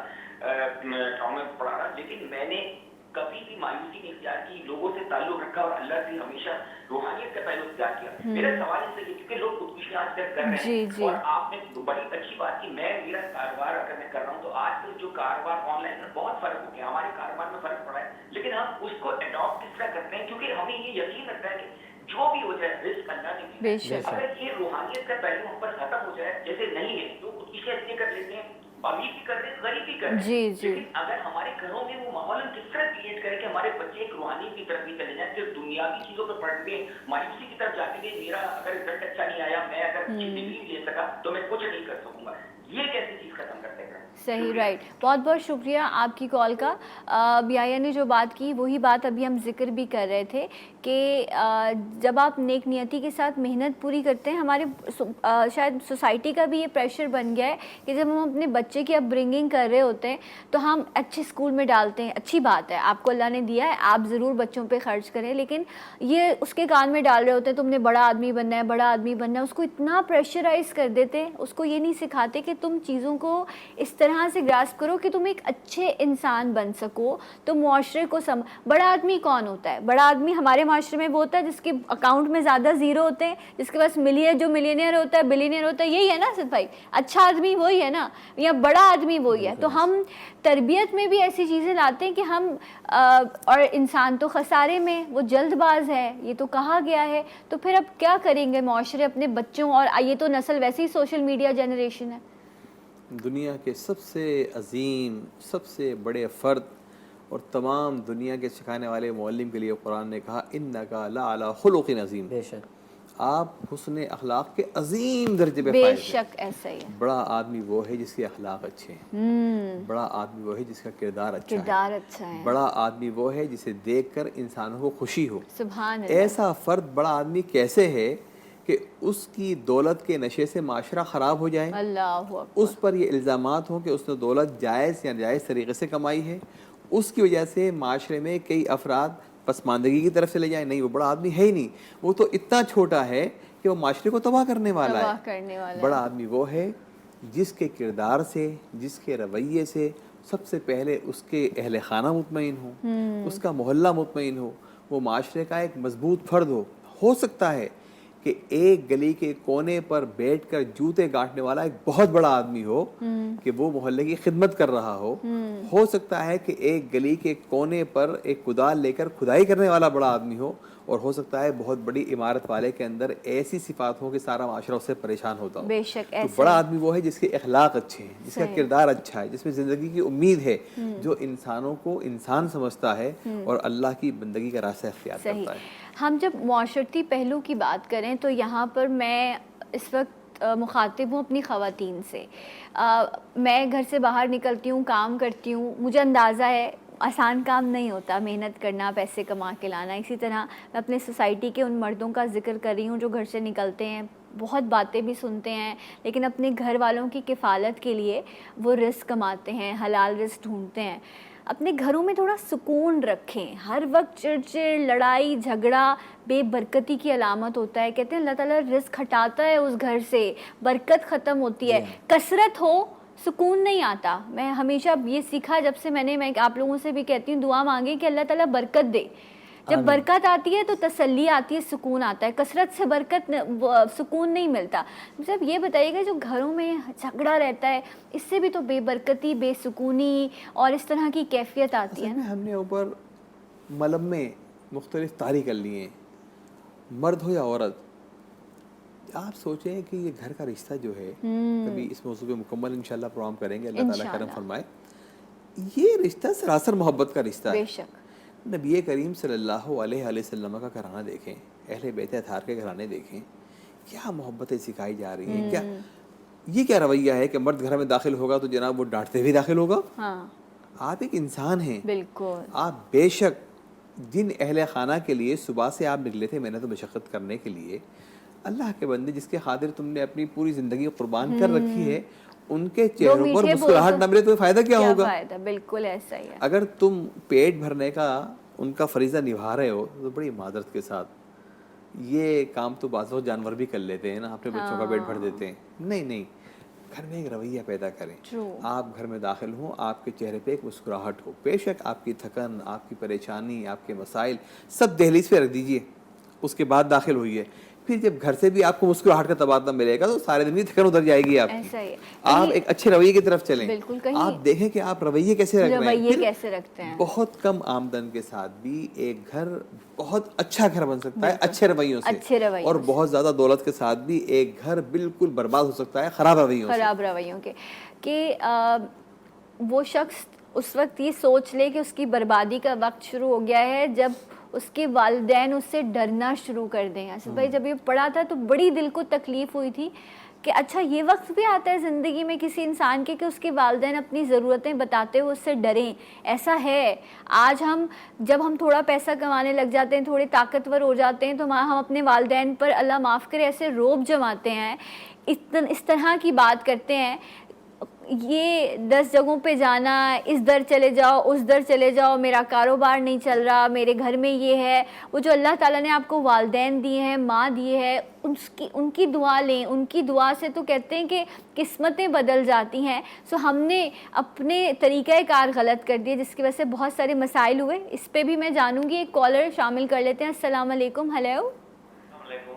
ٹراما میں پڑا رہا, لیکن میں نے کبھی بھی مایوسی نہیں اختیار کی, لوگوں سے تعلق رکھا اور اللہ سے ہمیشہ روحانیت کا پہلو اختیار کیا. میرا سوال اس سے یہ کیونکہ لوگ خودکشیاں آج تک کر رہے ہیں اور آپ نے بڑی اچھی بات کی. میرا کاروبار اگر میں کر رہا ہوں تو آج کل جو کاروبار آن لائن میں بہت فرق ہو گیا, ہمارے کاروبار میں فرق پڑا ہے, لیکن ہم اس کو اڈاپٹ کس طرح کرتے ہیں کیونکہ ہمیں یہ یقین رکھتا ہے کہ جو بھی ہو جائے رزق اللہ نے دی. اگر یہ روحانیت کا پہلو ہم پر ختم ہو جائے, جیسے نہیں ہے تو خودکشیاں اتنی کر لیتے ہیں, امیر بھی کر رہے ہیں, غریب بھی کر رہے ہیں. لیکن اگر ہمارے گھروں میں وہ ماحول کس طرح کریٹ کرے کہ ہمارے بچے ایک روحانی کی طرف بھی چلے جائیں, صرف دنیاوی چیزوں پہ پڑھتے ہیں, مایوسی کی طرف جاتے ہیں, میرا اگر رزلٹ اچھا نہیں آیا, میں اگر اچھی ڈگری نہیں لے سکا تو میں کچھ نہیں کر سکوں گا, یہ کیسی چیز ختم کرتے ہیں. صحیح, رائٹ. بہت بہت شکریہ آپ کی کال کا. بیایا نے جو بات کی وہی بات ابھی ہم ذکر بھی کر رہے تھے کہ جب آپ نیک نیتی کے ساتھ محنت پوری کرتے ہیں, ہمارے شاید سوسائٹی کا بھی یہ پریشر بن گیا ہے کہ جب ہم اپنے بچے کی اپ برنگنگ کر رہے ہوتے ہیں تو ہم اچھے اسکول میں ڈالتے ہیں. اچھی بات ہے, آپ کو اللہ نے دیا ہے, آپ ضرور بچوں پہ خرچ کریں, لیکن یہ اس کے کان میں ڈال رہے ہوتے ہیں تم نے بڑا آدمی بننا ہے, بڑا آدمی بننا ہے. اس کو اتنا پریشرائز کر دیتے, اس کو یہ نہیں سکھاتے کہ تم چیزوں کو اس طرح سے گراسپ کرو کہ تم ایک اچھے انسان بن سکو. تو معاشرے کو بڑا آدمی کون ہوتا ہے؟ بڑا آدمی ہمارے معاشرے میں وہ ہوتا ہے جس کے اکاؤنٹ میں زیادہ زیرو ہوتے ہیں, جس کے پاس جو ملینئر ہوتا ہے, بلینئر ہوتا ہے, یہی ہے نا صرف بھائی. اچھا آدمی وہی ہے نا, یا بڑا آدمی وہی ہے. تو ہم تربیت میں بھی ایسی چیزیں لاتے ہیں کہ ہم اور انسان تو خسارے میں, وہ جلد باز ہے, یہ تو کہا گیا ہے. تو پھر اب کیا کریں گے معاشرے اپنے بچوں, اور یہ تو نسل ویسے ہی سوشل میڈیا جنریشن ہے. دنیا کے سب سے عظیم, سب سے بڑے فرد اور تمام دنیا کے سکھانے والے معلم کے لیے قرآن نے کہا انکا لعلی خلق عظیم. بے شک آپ حسن اخلاق کے عظیم درجے پہ بے فائز ہیں. شک ایسا ہی ہے. بڑا آدمی وہ ہے جس کے اخلاق اچھے ہیں, بڑا آدمی وہ ہے جس کا کردار اچھا ہے, بڑا آدمی وہ ہے جسے دیکھ کر انسانوں کو خوشی ہو. سبحان اللہ. ایسا فرد بڑا آدمی کیسے ہے کہ اس کی دولت کے نشے سے معاشرہ خراب ہو جائے, اللہ اکبر, اس پر یہ الزامات ہوں کہ اس نے دولت جائز یا ناجائز طریقے سے کمائی ہے, اس کی وجہ سے معاشرے میں کئی افراد پسماندگی کی طرف چلے جائیں. نہیں, وہ بڑا آدمی ہے ہی نہیں, وہ تو اتنا چھوٹا ہے کہ وہ معاشرے کو تباہ کرنے والا ہے. بڑا آدمی وہ ہے جس کے کردار سے, جس کے رویے سے سب سے پہلے اس کے اہل خانہ مطمئن ہو, اس کا محلہ مطمئن ہو, وہ معاشرے کا ایک مضبوط فرد ہو سکتا ہے کہ ایک گلی کے کونے پر بیٹھ کر جوتے گانٹنے والا ایک بہت بڑا آدمی ہو کہ وہ محلے کی خدمت کر رہا ہو سکتا ہے کہ ایک گلی کے کونے پر ایک کدال لے کر کھدائی کرنے والا بڑا آدمی اور ہو سکتا ہے بہت بڑی عمارت والے کے اندر ایسی صفات ہوں کہ سارا معاشرہ اس سے پریشان ہوتا ہو. بے شک تو بڑا آدمی وہ ہے جس کے اخلاق اچھے ہیں, جس کا کردار اچھا ہے, جس میں زندگی کی امید ہے, جو انسانوں کو انسان سمجھتا ہے اور اللہ کی بندگی کا راستہ اختیار کرتا ہے. ہم جب معاشرتی پہلو کی بات کریں تو یہاں پر میں اس وقت وقت مخاطب ہوں اپنی خواتین سے. میں گھر سے باہر نکلتی ہوں, کام کرتی ہوں, مجھے اندازہ ہے آسان کام نہیں ہوتا, محنت کرنا, پیسے کما کے لانا. اسی طرح میں اپنے سوسائٹی کے ان مردوں کا ذکر کر رہی ہوں جو گھر سے نکلتے ہیں, بہت باتیں بھی سنتے ہیں, لیکن اپنے گھر والوں کی کفالت کے لیے وہ رزق کماتے ہیں, حلال رزق ڈھونڈتے ہیں. اپنے گھروں میں تھوڑا سکون رکھیں. ہر وقت چڑچڑ, لڑائی جھگڑا بے برکتی کی علامت ہوتا ہے. کہتے ہیں اللہ تعالیٰ رزق ہٹاتا ہے اس گھر سے, برکت ختم ہوتی ہے. کثرت ہو سکون نہیں آتا. میں ہمیشہ یہ سیکھا جب سے میں آپ لوگوں سے بھی کہتی ہوں دعا مانگیں کہ اللہ تعالیٰ برکت دے. جب برکت آتی ہے تو تسلی آتی ہے, سکون آتا ہے. کثرت سے برکت سکون نہیں ملتا. مطلب یہ بتائیے گا جو گھروں میں جھگڑا رہتا ہے اس سے بھی تو بے برکتی, بے سکونی اور اس طرح کی کیفیت آتی ہے. ہم نے اوپر ملمے مختلف طاری کر لیے ہیں, مرد ہو یا عورت. آپ سوچیں کہ یہ گھر کا رشتہ جو ہے, کبھی اس موضوع پہ مکمل انشاءاللہ پروگرام کریں گے, اللہ تعالیٰ کرم فرمائے. یہ رشتہ سراسر محبت کا رشتہ ہے. بے شک. نبی کریم صلی اللہ علیہ وسلم کا گھرانہ دیکھیں, اہل بیت اطہار کے گھرانے دیکھیں, کیا محبتیں سکھائی جا رہی ہیں. کیا یہ کیا رویہ ہے کہ مرد گھر میں داخل ہوگا تو جناب وہ ڈانٹتے ہوئے داخل ہوگا. آپ ایک انسان ہیں, بالکل. آپ بے شک جن اہل خانہ کے لیے صبح سے آپ نکلے تھے محنت و مشقت کرنے کے لیے, اللہ کے بندے جس کے خاطر تم نے اپنی پوری زندگی قربان کر رکھی ہے, ان کے چہروں پر مسکراہٹ نہ ملے تو فائدہ کیا ہوگا. بالکل ایسا ہی ہے. اگر تم پیٹ بھرنے کا ان کا فریضہ نبھا رہے ہو تو بڑی معذرت کے ساتھ یہ کام تو بعض وقت جانور بھی کر لیتے ہیں نا, اپنے بچوں کا پیٹ بھر دیتے ہیں. نہیں, گھر میں ایک رویہ پیدا کریں. آپ گھر میں داخل ہوں, آپ کے چہرے پہ ایک مسکراہٹ ہو. بے شک آپ کی تھکن, آپ کی پریشانی, آپ کے مسائل سب دہلیز پہ رکھ دیجئے, اس کے بعد داخل ہوئیے. پھر جب گھر سے بھی آپ کو مسکراہٹ کا تبادلہ ملے گا تو سارے دن کی تھکن اتر جائے گی آپ کی. آپ ایک اچھے رویے کی طرف چلیں. آپ دیکھیں کہ آپ رویے کیسے رکھ رہے ہیں. بہت کم آمدن کے ساتھ بھی ایک گھر بہت اچھا گھر بن سکتا ہے اچھے رویوں سے, اور بہت زیادہ دولت کے ساتھ بھی ایک گھر بالکل برباد ہو سکتا ہے خراب رویوں کے. کہ وہ شخص اس وقت یہ سوچ لے کہ اس کی بربادی کا وقت شروع ہو گیا ہے جب اس کے والدین اس سے ڈرنا شروع کر دیں. اسد بھائی جب یہ پڑھا تھا تو بڑی دل کو تکلیف ہوئی تھی کہ اچھا یہ وقت بھی آتا ہے زندگی میں کسی انسان کے کہ اس کے والدین اپنی ضرورتیں بتاتے ہوئے اس سے ڈریں. ایسا ہے آج جب ہم تھوڑا پیسہ کمانے لگ جاتے ہیں, تھوڑے طاقتور ہو جاتے ہیں, تو ہم اپنے والدین پر اللہ معاف کرے ایسے روب جماتے ہیں, اس طرح کی بات کرتے ہیں. یہ 10 جگہوں پہ جانا, اس در چلے جاؤ, اس در چلے جاؤ, میرا کاروبار نہیں چل رہا, میرے گھر میں یہ ہے. وہ جو اللہ تعالیٰ نے آپ کو والدین دیے ہیں, ماں دیے ہے, ان کی دعا لیں. ان کی دعا سے تو کہتے ہیں کہ قسمتیں بدل جاتی ہیں. ہم نے اپنے طریقہ کار غلط کر دیے جس کی وجہ سے بہت سارے مسائل ہوئے. اس پہ بھی میں جانوں گی. ایک کالر شامل کر لیتے ہیں. السلام علیکم. ہیلو.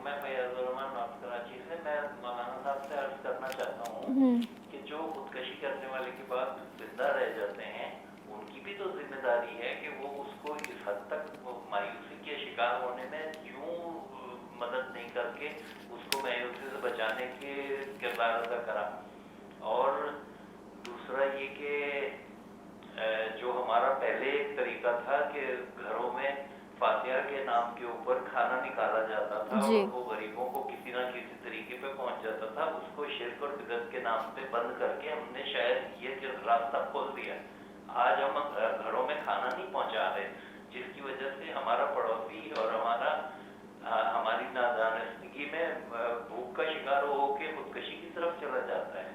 میں فیاض الرحمان نارتھ کراچی سے. میں مولانا صاحب سے عرض کرنا چاہتا ہوں کہ جو خودکشی کرنے والے کے بعد زندہ رہ جاتے ہیں ان کی بھی تو ذمہ داری ہے کہ وہ اس کو اس حد تک مایوسی کے شکار ہونے میں کیوں مدد نہیں کر کے اس کو مایوسی سے بچانے کے کردار ادا کرا. اور دوسرا یہ کہ جو ہمارا پہلے ایک طریقہ تھا کہ گھروں میں فاتحہ کے نام کے اوپر کھانا نکالا جاتا تھا اور وہ غریبوں کو کسی نہ کسی طریقے پہ پہنچ جاتا تھا, اس کو شرک اور بدعت کے نام پہ بند کر کے ہم نے شاید یہ راستہ کھول دیا. آج ہم گھروں میں کھانا نہیں پہنچا رہے, جس کی وجہ سے ہمارا پڑوسی اور ہماری نادانستگی میں بھوک کا شکار ہو کے خودکشی کی طرف چلا جاتا ہے.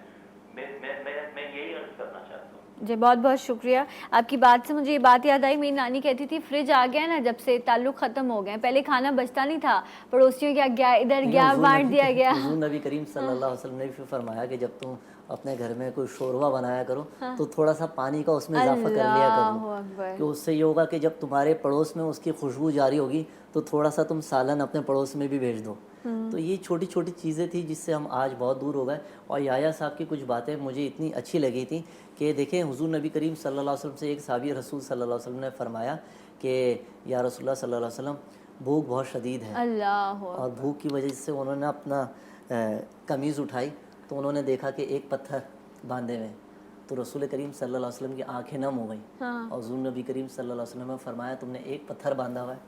میں یہی عرض کرنا چاہتا ہوں. جی بہت بہت شکریہ. آپ کی بات سے مجھے یہ بات یاد آئی, میری نانی کہتی تھی فریج آ گیا نا جب سے تعلق ختم ہو گئے. پہلے کھانا بچتا نہیں تھا, پڑوسیوں کیا گیا, ادھر گیا, بانٹ دیا گیا. حضور نبی کریم صلی اللہ علیہ وسلم نے بھی فرمایا کہ جب تم اپنے گھر میں کوئی شوربہ بنایا کرو تو تھوڑا سا پانی کا اس میں اضافہ کر لیا کرو, کہ اس سے یہ ہوگا کہ جب تمہارے پڑوس میں اس کی خوشبو جاری ہوگی تو تھوڑا سا تم سالن اپنے پڑوس میں بھی بھیج دو. تو یہ چھوٹی چھوٹی چیزیں تھیں جس سے ہم آج بہت دور ہو گئے. اور یحییٰ صاحب کی کچھ باتیں مجھے اتنی اچھی لگی تھیں کہ دیکھیں حضور نبی کریم صلی اللہ علیہ وسلم سے ایک صحابی رسول صلی اللہ علیہ وسلم نے فرمایا کہ یا رسول اللہ صلی اللہ علیہ وسلم بھوک بہت شدید ہے. اور بھوک کی وجہ سے انہوں نے اپنا قمیض اٹھائی تو انہوں نے دیکھا کہ ایک پتھر باندھے ہوئے, تو رسول کریم صلی اللہ علیہ وسلم کی آنکھیں نم ہو گئیں. اور حضور نبی کریم صلی اللہ علیہ وسلم نے فرمایا تم نے ایک پتھر باندھا ہوا ہے,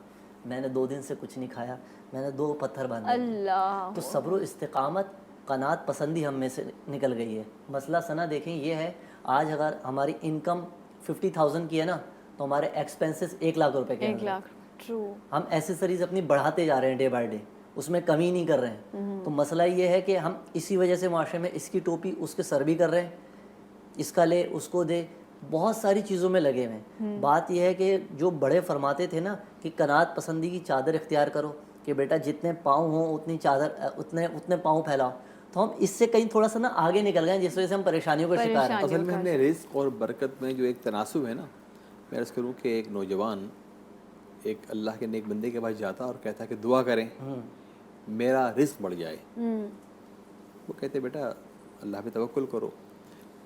میں نے 2 دن سے کچھ نہیں کھایا, میں نے 2 پتھر باندھے. تو صبر و استقامت قناعت پسندی ہم میں سے نکل گئی ہے. مسئلہ ثنا دیکھیں یہ ہے, آج اگر ہماری انکم 50,000 کی ہے نا تو ہمارے ایکسپینسز 1 لاکھ روپے کے ہیں. 1 لاکھ. ٹرو. ہم ایسیسریز اپنی بڑھاتے جا رہے ہیں ڈے بائی ڈے, اس میں کمی نہیں کر رہے ہیں. تو مسئلہ یہ ہے کہ ہم اسی وجہ سے معاشرے میں اس کی ٹوپی اس کے سر بھی کر رہے ہیں, اس کا لے اس کو دے, بہت ساری چیزوں میں لگے ہوئے ہیں. بات یہ ہے کہ جو بڑے فرماتے تھے نا کہ قناعت پسندی کی چادر اختیار کرو, کہ بیٹا جتنے پاؤں ہوں اتنی چادر اتنے پاؤں پھیلاؤ, تو ہم اس سے کہیں تھوڑا سا نا آگے نکل گئے ہیں, جس وجہ سے ہم پریشانیوں کا شکار ہیں. اصل میں ہم نے رزق اور برکت میں جو ایک تناسب ہے نا, میں عرض کروں کہ ایک نوجوان ایک اللہ کے نیک بندے کے پاس جاتا اور کہتا کہ دعا کریں میرا رزق بڑھ جائے. وہ کہتے بیٹا اللہ پہ توکل کرو.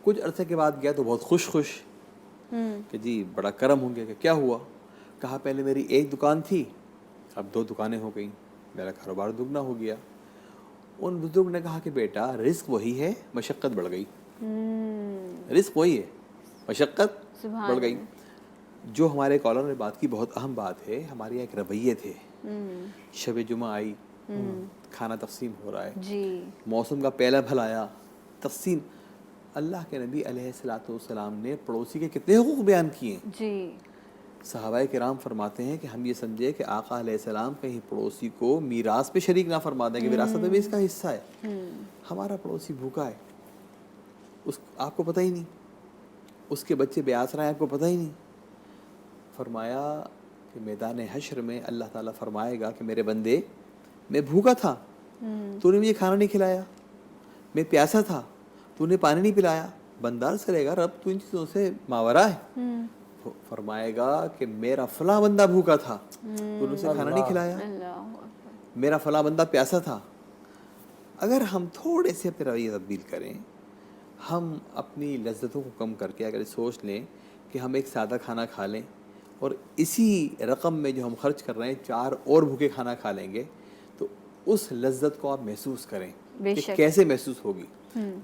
کچھ عرصے کے بعد گیا تو بہت خوش کہ جی بڑا کرم ہو گیا. کہ کیا ہوا؟ کہا پہلے میری ایک دکان تھی, اب 2 دکانیں ہو گئیں, میرا کاروبار دگنا ہو گیا. ان بزرگ نے کہا کہ بیٹا رزق وہی ہے, مشقت بڑھ گئی. رزق وہی ہے, مشقت بڑھ گئی. جو ہمارے کالر نے بات کی بہت اہم بات ہے, ہمارے یہاں ایک رویے تھے. شب جمعہ آئی, کھانا تقسیم ہو رہا ہے, جی موسم کا پہلا پھل آیا, تقسیم. اللہ کے نبی علیہ الصلوۃ والسلام نے پڑوسی کے کتنے حقوق بیان کیے ہیں. جی. صحابہ کرام فرماتے ہیں کہ ہم یہ سمجھے کہ آقا علیہ السلام کہیں پڑوسی کو میراث پہ شریک نہ فرما دیں کہ وراثت میں بھی اس کا حصہ ہے. ہمارا پڑوسی بھوکا ہے, اس آپ کو پتہ ہی نہیں, اس کے بچے بے آسرا ہیں, آپ کو پتہ ہی نہیں. فرمایا کہ میدان حشر میں اللہ تعالیٰ فرمائے گا کہ میرے بندے میں بھوکا تھا, تو نے مجھے کھانا نہیں کھلایا, میں پیاسا تھا, تو نے پانی نہیں پلایا. بندہ عرض کرے گا رب تو ان چیزوں سے ماورا ہے. فرمائے گا کہ میرا فلاں بندہ بھوکا تھا, تو نے اسے کھانا نہیں کھلایا. میرا فلاں بندہ پیاسا تھا. اگر ہم تھوڑے سے اپنے رویے تبدیل کریں, ہم اپنی لذتوں کو کم کر کے اگر سوچ لیں کہ ہم ایک سادہ کھانا کھا لیں اور اسی رقم میں جو ہم خرچ کر رہے ہیں 4 اور بھوکے کھانا کھا لیں گے, تو اس لذت کو آپ محسوس کریں کہ کیسے محسوس ہوگی.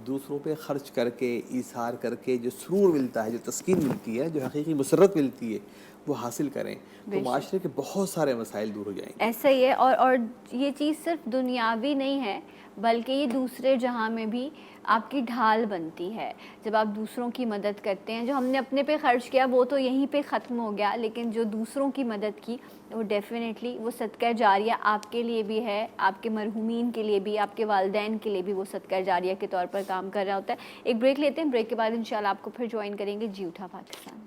دوسروں پہ خرچ کر کے, ایثار کر کے جو سرور ملتا ہے, جو تسکین ملتی ہے, جو حقیقی مسرت ملتی ہے, وہ حاصل کریں تو معاشرے کے بہت سارے مسائل دور ہو جائیں گے. ایسا ہی ہے. اور یہ چیز صرف دنیاوی نہیں ہے بلکہ یہ دوسرے جہاں میں بھی آپ کی ڈھال بنتی ہے. جب آپ دوسروں کی مدد کرتے ہیں, جو ہم نے اپنے پہ خرچ کیا وہ تو یہیں پہ ختم ہو گیا, لیکن جو دوسروں کی مدد کی وہ ڈیفینیٹلی وہ صدقہ جاریہ آپ کے لیے بھی ہے, آپ کے مرحومین کے لیے بھی, آپ کے والدین کے لیے بھی وہ صدقہ جاریہ کے طور پر کام کر رہا ہوتا ہے. ایک بریک لیتے ہیں, بریک کے بعد انشاءاللہ آپ کو پھر جوائن کریں گے جی اٹھا پاکستان.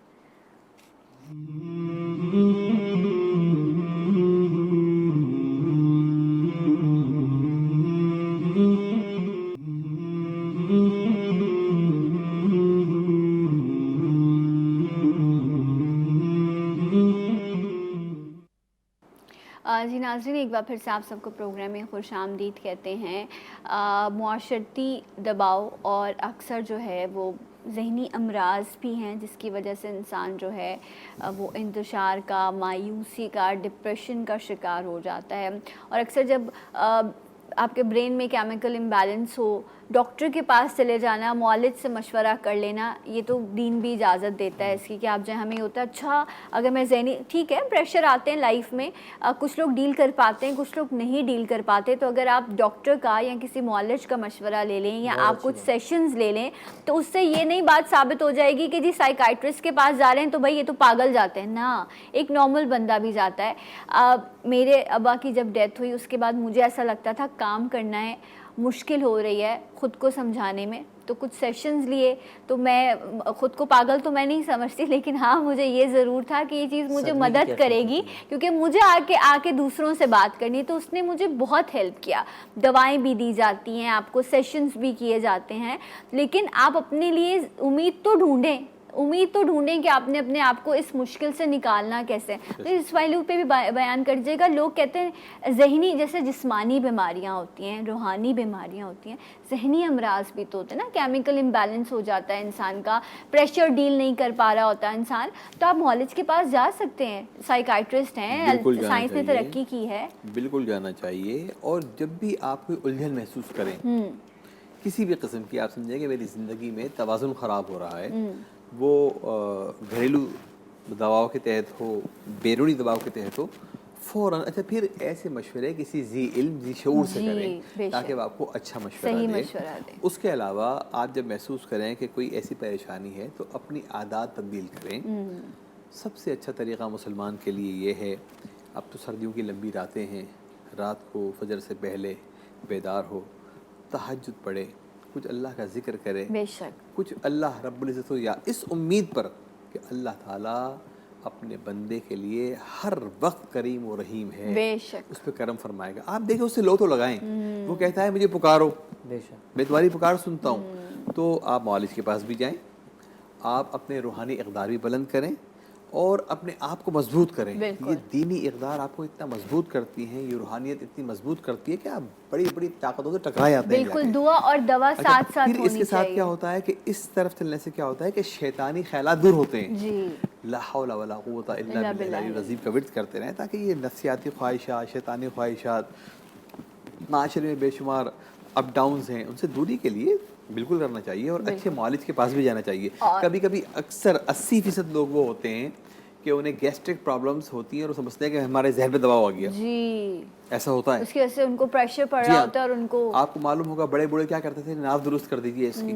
جی ناظرین, ایک بار پھر سے آپ سب کو پروگرام میں خوش آمدید کہتے ہیں. معاشرتی دباؤ اور اکثر جو ہے وہ ذہنی امراض بھی ہیں جس کی وجہ سے انسان جو ہے وہ انتشار کا, مایوسی کا, ڈپریشن کا شکار ہو جاتا ہے. اور اکثر جب آپ کے برین میں کیمیکل امبیلنس ہو, ڈاکٹر کے پاس چلے جانا, معالج سے مشورہ کر لینا, یہ تو دین بھی اجازت دیتا ہے اس کی کہ آپ جو ہمیں ہوتا ہے اچھا اگر میں ذہنی ٹھیک ہے پریشر آتے ہیں لائف میں, کچھ لوگ ڈیل کر پاتے ہیں, کچھ لوگ نہیں ڈیل کر پاتے, تو اگر آپ ڈاکٹر کا یا کسی معالج کا مشورہ لے لیں یا آپ کچھ سیشنز لے لیں تو اس سے یہ نہیں بات ثابت ہو جائے گی کہ جی سائیکائٹرسٹ کے پاس جا رہے ہیں تو بھائی یہ تو پاگل جاتے ہیں. نا, ایک نارمل بندہ بھی جاتا ہے. میرے ابا کی جب ڈیتھ ہوئی اس کے بعد مجھے ایسا لگتا تھا کام کرنا ہے, مشکل ہو رہی ہے خود کو سمجھانے میں, تو کچھ سیشنز لیے. تو میں خود کو پاگل تو میں نہیں سمجھتی, لیکن ہاں مجھے یہ ضرور تھا کہ یہ چیز مجھے مدد کرے گی کیونکہ مجھے آ کے دوسروں سے بات کرنی, تو اس نے مجھے بہت ہیلپ کیا. دوائیں بھی دی جاتی ہیں آپ کو, سیشنز بھی کیے جاتے ہیں, لیکن آپ اپنے لیے امید تو ڈھونڈیں کہ آپ نے اپنے آپ کو اس مشکل سے نکالنا کیسے. تو اس پہلو پہ بھی بیان کر دیجیے گا. لوگ کہتے ہیں ذہنی جیسے جسمانی بیماریاں ہوتی ہیں, روحانی بیماریاں ہوتی ہیں, ذہنی امراض بھی تو ہوتے ہیں نا, کیمیکل امبیلنس ہو جاتا ہے انسان کا, پریشر ڈیل نہیں کر پا رہا ہوتا انسان, تو آپ معالج کے پاس جا سکتے ہیں, سائیکائٹرسٹ ہیں, سائنس نے ترقی کی ہے. بالکل جانا چاہیے. اور جب بھی آپ کوئی الجھن محسوس کریں کسی بھی قسم کی, آپ سمجھیں کہ میری زندگی میں توازن خراب ہو رہا ہے, وہ گھریلو دواؤں کے تحت ہو, بیرونی دواؤں کے تحت ہو, فوراً اچھا پھر ایسے مشورے کسی ذی علم ذی شعور سے جی، کریں بے تاکہ شک، وہ آپ کو اچھا مشورہ صحیح دے. مشورہ دیں. اس کے علاوہ آپ جب محسوس کریں کہ کوئی ایسی پریشانی ہے تو اپنی عادات تبدیل کریں. سب سے اچھا طریقہ مسلمان کے لیے یہ ہے، اب تو سردیوں کی لمبی راتیں ہیں، رات کو فجر سے پہلے بیدار ہو، تہجد پڑھے، کچھ اللہ کا ذکر کرے، بے شک. کچھ اللہ رب العزت کو یا اس امید پر کہ اللہ تعالیٰ اپنے بندے کے لیے ہر وقت کریم و رحیم ہے، بے شک. اس پہ کرم فرمائے گا. آپ دیکھیں اس سے لو تو لگائیں. وہ کہتا ہے مجھے پکارو، بے شک. میں تمہاری پکار سنتا ہوں. تو آپ معالج کے پاس بھی جائیں، آپ اپنے روحانی اقدار بھی بلند کریں اور اپنے آپ کو مضبوط کریں. بالکل. یہ دینی اقدار آپ کو اتنا مضبوط کرتی ہیں، یہ روحانیت اتنی مضبوط کرتی ہے کہ آپ بڑی بڑی طاقتوں سے ٹکرا جاتے ہیں. بالکل. دعا اور دوا اچھا، ساتھ ساتھ پھر اس ہونی کے ساتھ کیا چاہیے. ہوتا ہے کہ اس طرف چلنے سے کیا ہوتا ہے کہ شیطانی خیالات دور ہوتے ہیں. جی. لا حول ولا قوت الا الا باللہ باللہ العظیم کا ورد کرتے رہیں تاکہ یہ نفسیاتی خواہشات، شیطانی خواہشات، معاشرے میں بے شمار اپ ڈاؤنز ہیں، ان سے دوری کے لیے بالکل کرنا چاہیے اور اچھے معالج کے پاس بھی جانا چاہیے. کبھی کبھی اکثر 80% لوگ وہ ہوتے ہیں کہ انہیں گیسٹرک پرابلمس ہوتی ہیں اور وہ سمجھتے ہیں کہ ہمارے ذہن پہ دباؤ آ گیا. جی. ایسا ہوتا ہے. اس کی وجہ سے ان کو پریشر پڑ جی رہا ہاں. ہوتا ہے اور ان کو آپ کو معلوم ہوگا بڑے بوڑھے کیا کرتے تھے، ناف درست کر دیجیے اس کی.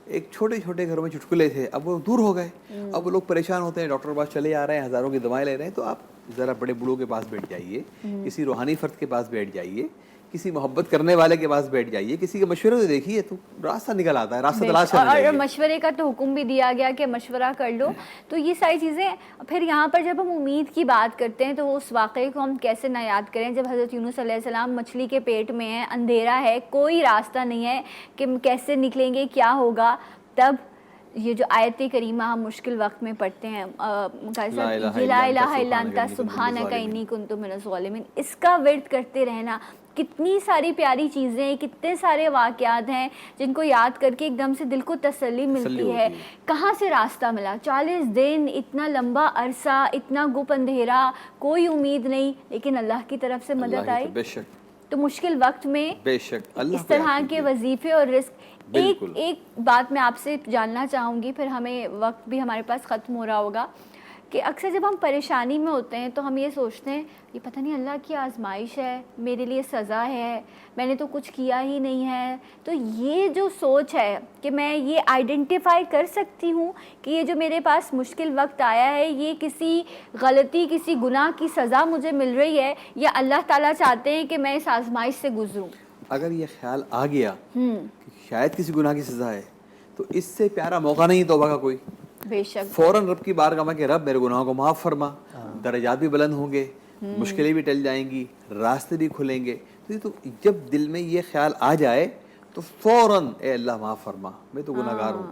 ایک چھوٹے چھوٹے گھروں میں چٹکلے تھے، اب وہ دور ہو گئے. اب وہ لوگ پریشان ہوتے ہیں، ڈاکٹر کے پاس چلے آ رہے ہیں، ہزاروں کی دوائیں لے رہے ہیں. تو آپ ذرا بڑے بوڑھوں کے پاس بیٹھ جائیے، کسی روحانی فرد کے پاس بیٹھ جائیے، کسی محبت کرنے والے کے پاس بیٹھ جائیے، کسی کے مشورے سے دیکھیے تو راستہ نکل آتا ہے. راستہ تلاش کرنا اور چاہیے. مشورے کا تو حکم بھی دیا گیا کہ مشورہ کر لو. تو یہ ساری چیزیں پھر یہاں پر جب ہم امید کی بات کرتے ہیں تو اس واقعے کو ہم کیسے نہ یاد کریں جب حضرت یونس علیہ السلام مچھلی کے پیٹ میں ہیں، اندھیرا ہے، کوئی راستہ نہیں ہے کہ کیسے نکلیں گے، کیا ہوگا. تب یہ جو آیت کریمہ ہم مشکل وقت میں پڑھتے ہیں، لا الہ الا انت سبحانک انی کنت من الظالمین، اس کا ورد کرتے رہنا. کتنی ساری پیاری چیزیں ہیں، کتنے سارے واقعات ہیں جن کو یاد کر کے ایک دم سے دل کو تسلی ملتی ہے. کہاں سے راستہ ملا؟ 40 دن، اتنا لمبا عرصہ، اتنا گپ اندھیرا، کوئی امید نہیں، لیکن اللہ کی طرف سے مدد آئی. بے شک. تو مشکل وقت میں بے شک اللہ اس طرح کے وظیفے اور رزق. بالکل. ایک بات میں آپ سے جاننا چاہوں گی، پھر ہمیں وقت بھی ہمارے پاس ختم ہو رہا ہوگا، کہ اکثر جب ہم پریشانی میں ہوتے ہیں تو ہم یہ سوچتے ہیں یہ پتہ نہیں اللہ کی آزمائش ہے، میرے لیے سزا ہے، میں نے تو کچھ کیا ہی نہیں ہے. تو یہ جو سوچ ہے کہ میں یہ آئیڈینٹیفائی کر سکتی ہوں کہ یہ جو میرے پاس مشکل وقت آیا ہے یہ کسی غلطی، کسی گناہ کی سزا مجھے مل رہی ہے، یا اللہ تعالیٰ چاہتے ہیں کہ میں اس آزمائش سے گزروں. اگر یہ خیال آ گیا کہ شاید کسی گناہ کی سزا ہے تو اس سے پیارا موقع نہیں توبہ کا کوئی. بے شک. فوراً رب کی بارگاہ میں کہ رب میرے گناہوں کو معاف فرما. درجات بھی بلند ہوں گے، مشکلیں بھی ٹل جائیں گی، راستے بھی کھلیں گے. تو جب دل میں یہ خیال آ جائے تو فوراً اے اللہ معاف فرما، میں تو گناہ گار ہوں.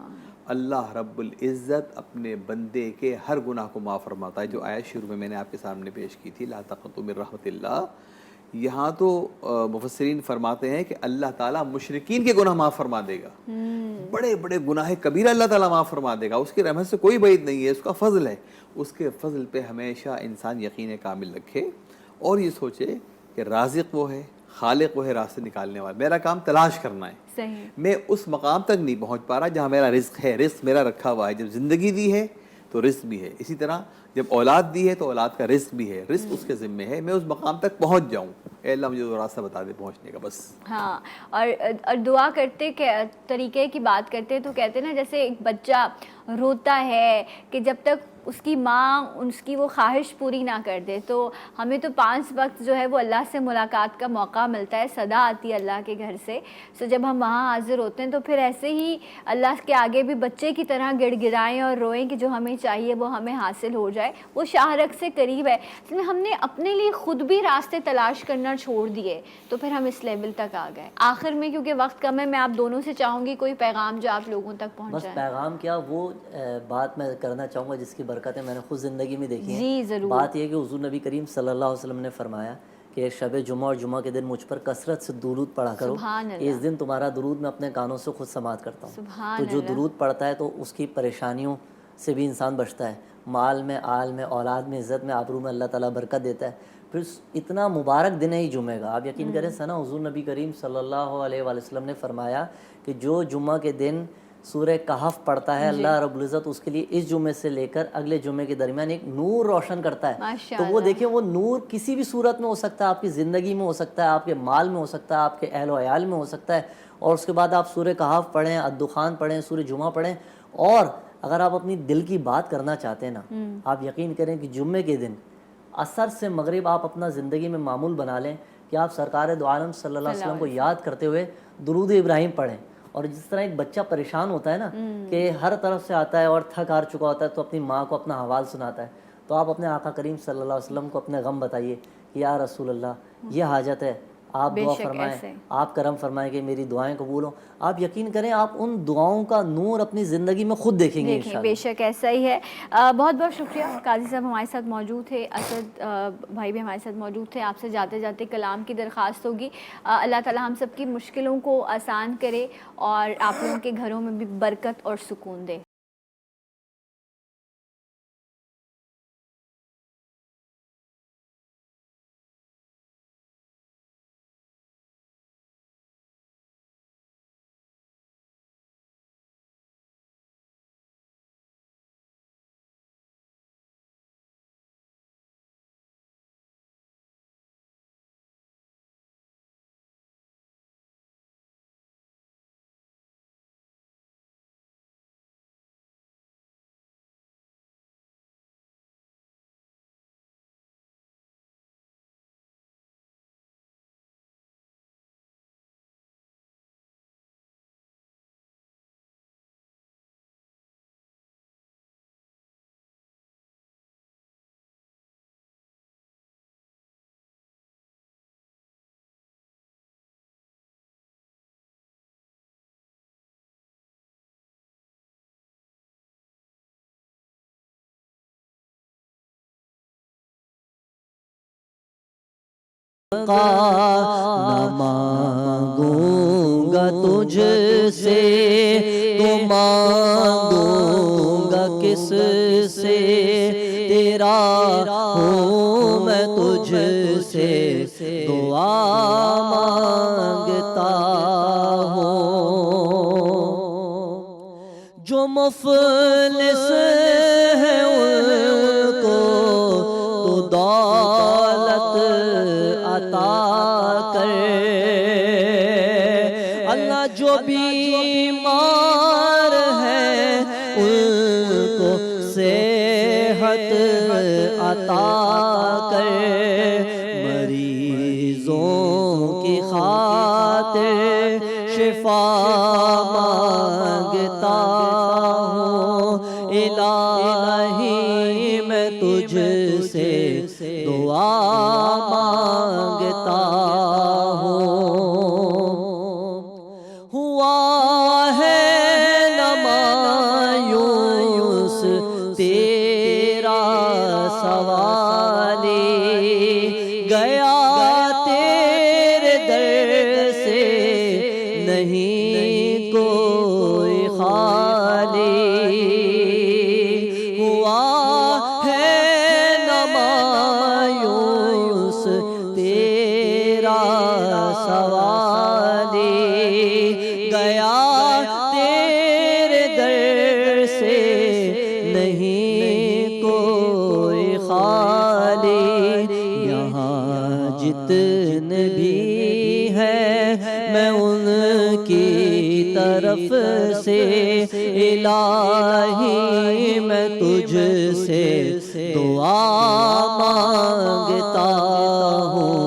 اللہ رب العزت اپنے بندے کے ہر گناہ کو معاف فرماتا ہے. جو آیت شروع میں نے آپ کے سامنے پیش کی تھی، لا تقنطوا من رحمت اللہ، یہاں تو مفسرین فرماتے ہیں کہ اللہ تعالیٰ مشرکین کے گناہ معاف فرما دے گا. بڑے بڑے گناہ کبیرہ اللہ تعالیٰ معاف فرما دے گا. اس کی رحمت سے کوئی بعید نہیں ہے، اس کا فضل ہے. اس کے فضل پہ ہمیشہ انسان یقین کامل رکھے اور یہ سوچے کہ رازق وہ ہے، خالق وہ ہے، راستے نکالنے والا. میرا کام تلاش کرنا ہے. صحیح. میں اس مقام تک نہیں پہنچ پا رہا جہاں میرا رزق ہے. رزق میرا رکھا ہوا ہے. جب زندگی دی ہے تو رزق بھی ہے. اسی طرح جب اولاد دی ہے تو اولاد کا رزق بھی ہے. رزق اس کے ذمے ہے. میں اس مقام تک پہنچ جاؤں. اے اللہ مجھے وہ راستہ بتا دے پہنچنے کا بس. ہاں. اور دعا کرتے طریقے کی بات کرتے تو کہتے ہیں نا، جیسے ایک بچہ روتا ہے کہ جب تک اس کی ماں اس کی وہ خواہش پوری نہ کر دے، تو ہمیں تو 5 وقت جو ہے وہ اللہ سے ملاقات کا موقع ملتا ہے، صدا آتی ہے اللہ کے گھر سے. سو جب ہم وہاں حاضر ہوتے ہیں تو پھر ایسے ہی اللہ کے آگے بھی بچے کی طرح گڑ گڑائیں اور روئیں کہ جو ہمیں چاہیے وہ ہمیں حاصل ہو جائے. وہ شاہ رگ سے قریب ہے. اس میں ہم نے اپنے لیے خود بھی راستے تلاش کرنا چھوڑ دیے تو پھر ہم اس لیول تک آ گئے. آخر میں کیونکہ وقت کم ہے، میں آپ دونوں سے چاہوں گی کوئی پیغام جو آپ لوگوں تک بس پہنچائیں. پیغام کیا، وہ بات میں کرنا چاہوں گا جس کی برکتیں میں نے خود زندگی میں دیکھی ہیں. جی ضرور. بات یہ کہ حضور نبی کریم صلی اللہ علیہ وسلم نے فرمایا کہ شب جمعہ اور جمعہ کے دن مجھ پر کثرت سے درود پڑھا کرو. سبحان اللہ. اس دن تمہارا درود میں اپنے کانوں سے خود سماعت کرتا ہوں. سبحان تو جو اللہ. درود پڑھتا ہے تو اس کی پریشانیوں سے بھی انسان بچتا ہے. مال میں، آل میں، اولاد میں، عزت میں، آبرو میں اللہ تعالیٰ برکت دیتا ہے. پھر اتنا مبارک دن ہے ہی جمعہ کا. آپ یقین کریں سنا، حضور نبی کریم صلی اللہ علیہ وآلہ وسلم نے فرمایا کہ جو جمعہ کے دن سورہ کہف پڑھتا ہے اللہ رب العزت اس کے لیے اس جمعے سے لے کر اگلے جمعے کے درمیان ایک نور روشن کرتا ہے. تو وہ دیکھیں وہ نور کسی بھی صورت میں ہو سکتا ہے, آپ کی زندگی میں ہو سکتا ہے, آپ کے مال میں ہو سکتا ہے, آپ کے اہل و عیال میں ہو سکتا ہے. اور اس کے بعد آپ سورہ کہف پڑھیں, الدخان پڑھیں, سورہ جمعہ پڑھیں. اور اگر آپ اپنی دل کی بات کرنا چاہتے ہیں نا, آپ یقین کریں کہ جمعے کے دن عصر سے مغرب آپ اپنا زندگی میں معمول بنا لیں کہ آپ سرکار دو عالم صلی اللہ علیہ وسلم کو یاد کرتے ہوئے درود ابراہیم پڑھیں. اور جس طرح ایک بچہ پریشان ہوتا ہے نا کہ ہر طرف سے آتا ہے اور تھک ہار چکا ہوتا ہے تو اپنی ماں کو اپنا حوال سناتا ہے, تو آپ اپنے آقا کریم صلی اللہ علیہ وسلم کو اپنے غم بتائیے کہ یا رسول اللہ یہ حاجت ہے, آپ دعا فرمائیں, آپ کرم فرمائیں کہ میری دعائیں قبول ہوں. آپ یقین کریں آپ ان دعاؤں کا نور اپنی زندگی میں خود دیکھیں گے انشاءاللہ. بے شک ایسا ہی ہے. بہت بہت شکریہ قاضی صاحب ہمارے ساتھ موجود تھے, اسد بھائی بھی ہمارے ساتھ موجود تھے. آپ سے جاتے جاتے کلام کی درخواست ہوگی, اللہ تعالیٰ ہم سب کی مشکلوں کو آسان کرے اور آپ لوگوں کے گھروں میں بھی برکت اور سکون دے. نہ مانگوں گا تجھ سے تو مانگوں گا کس سے, تیرا ہوں میں تجھ سے دعا مانگتا ہوں. جو مفلس ہے ان کو تو دولت عطا کر, اللہ جو بیمار ہے ان کو صحت عطا کر, مریضوں کی خاطر شفا مانگتا ہوں. الہی میں تجھ سے دعا مانگتا ہوں. ہوا ہے نہ مایوس تیرا سوالی, گیا تیرے در سے نہیں کوئی خالی. ہوا ہے نہ مایوس تیرا سوالی, گیا تیرے در سے نہیں کوئی خالی. یہاں جتنے بھی ہیں میں ان کی طرف سے الہی میں تجھ سے دعا مانگتا ہوں.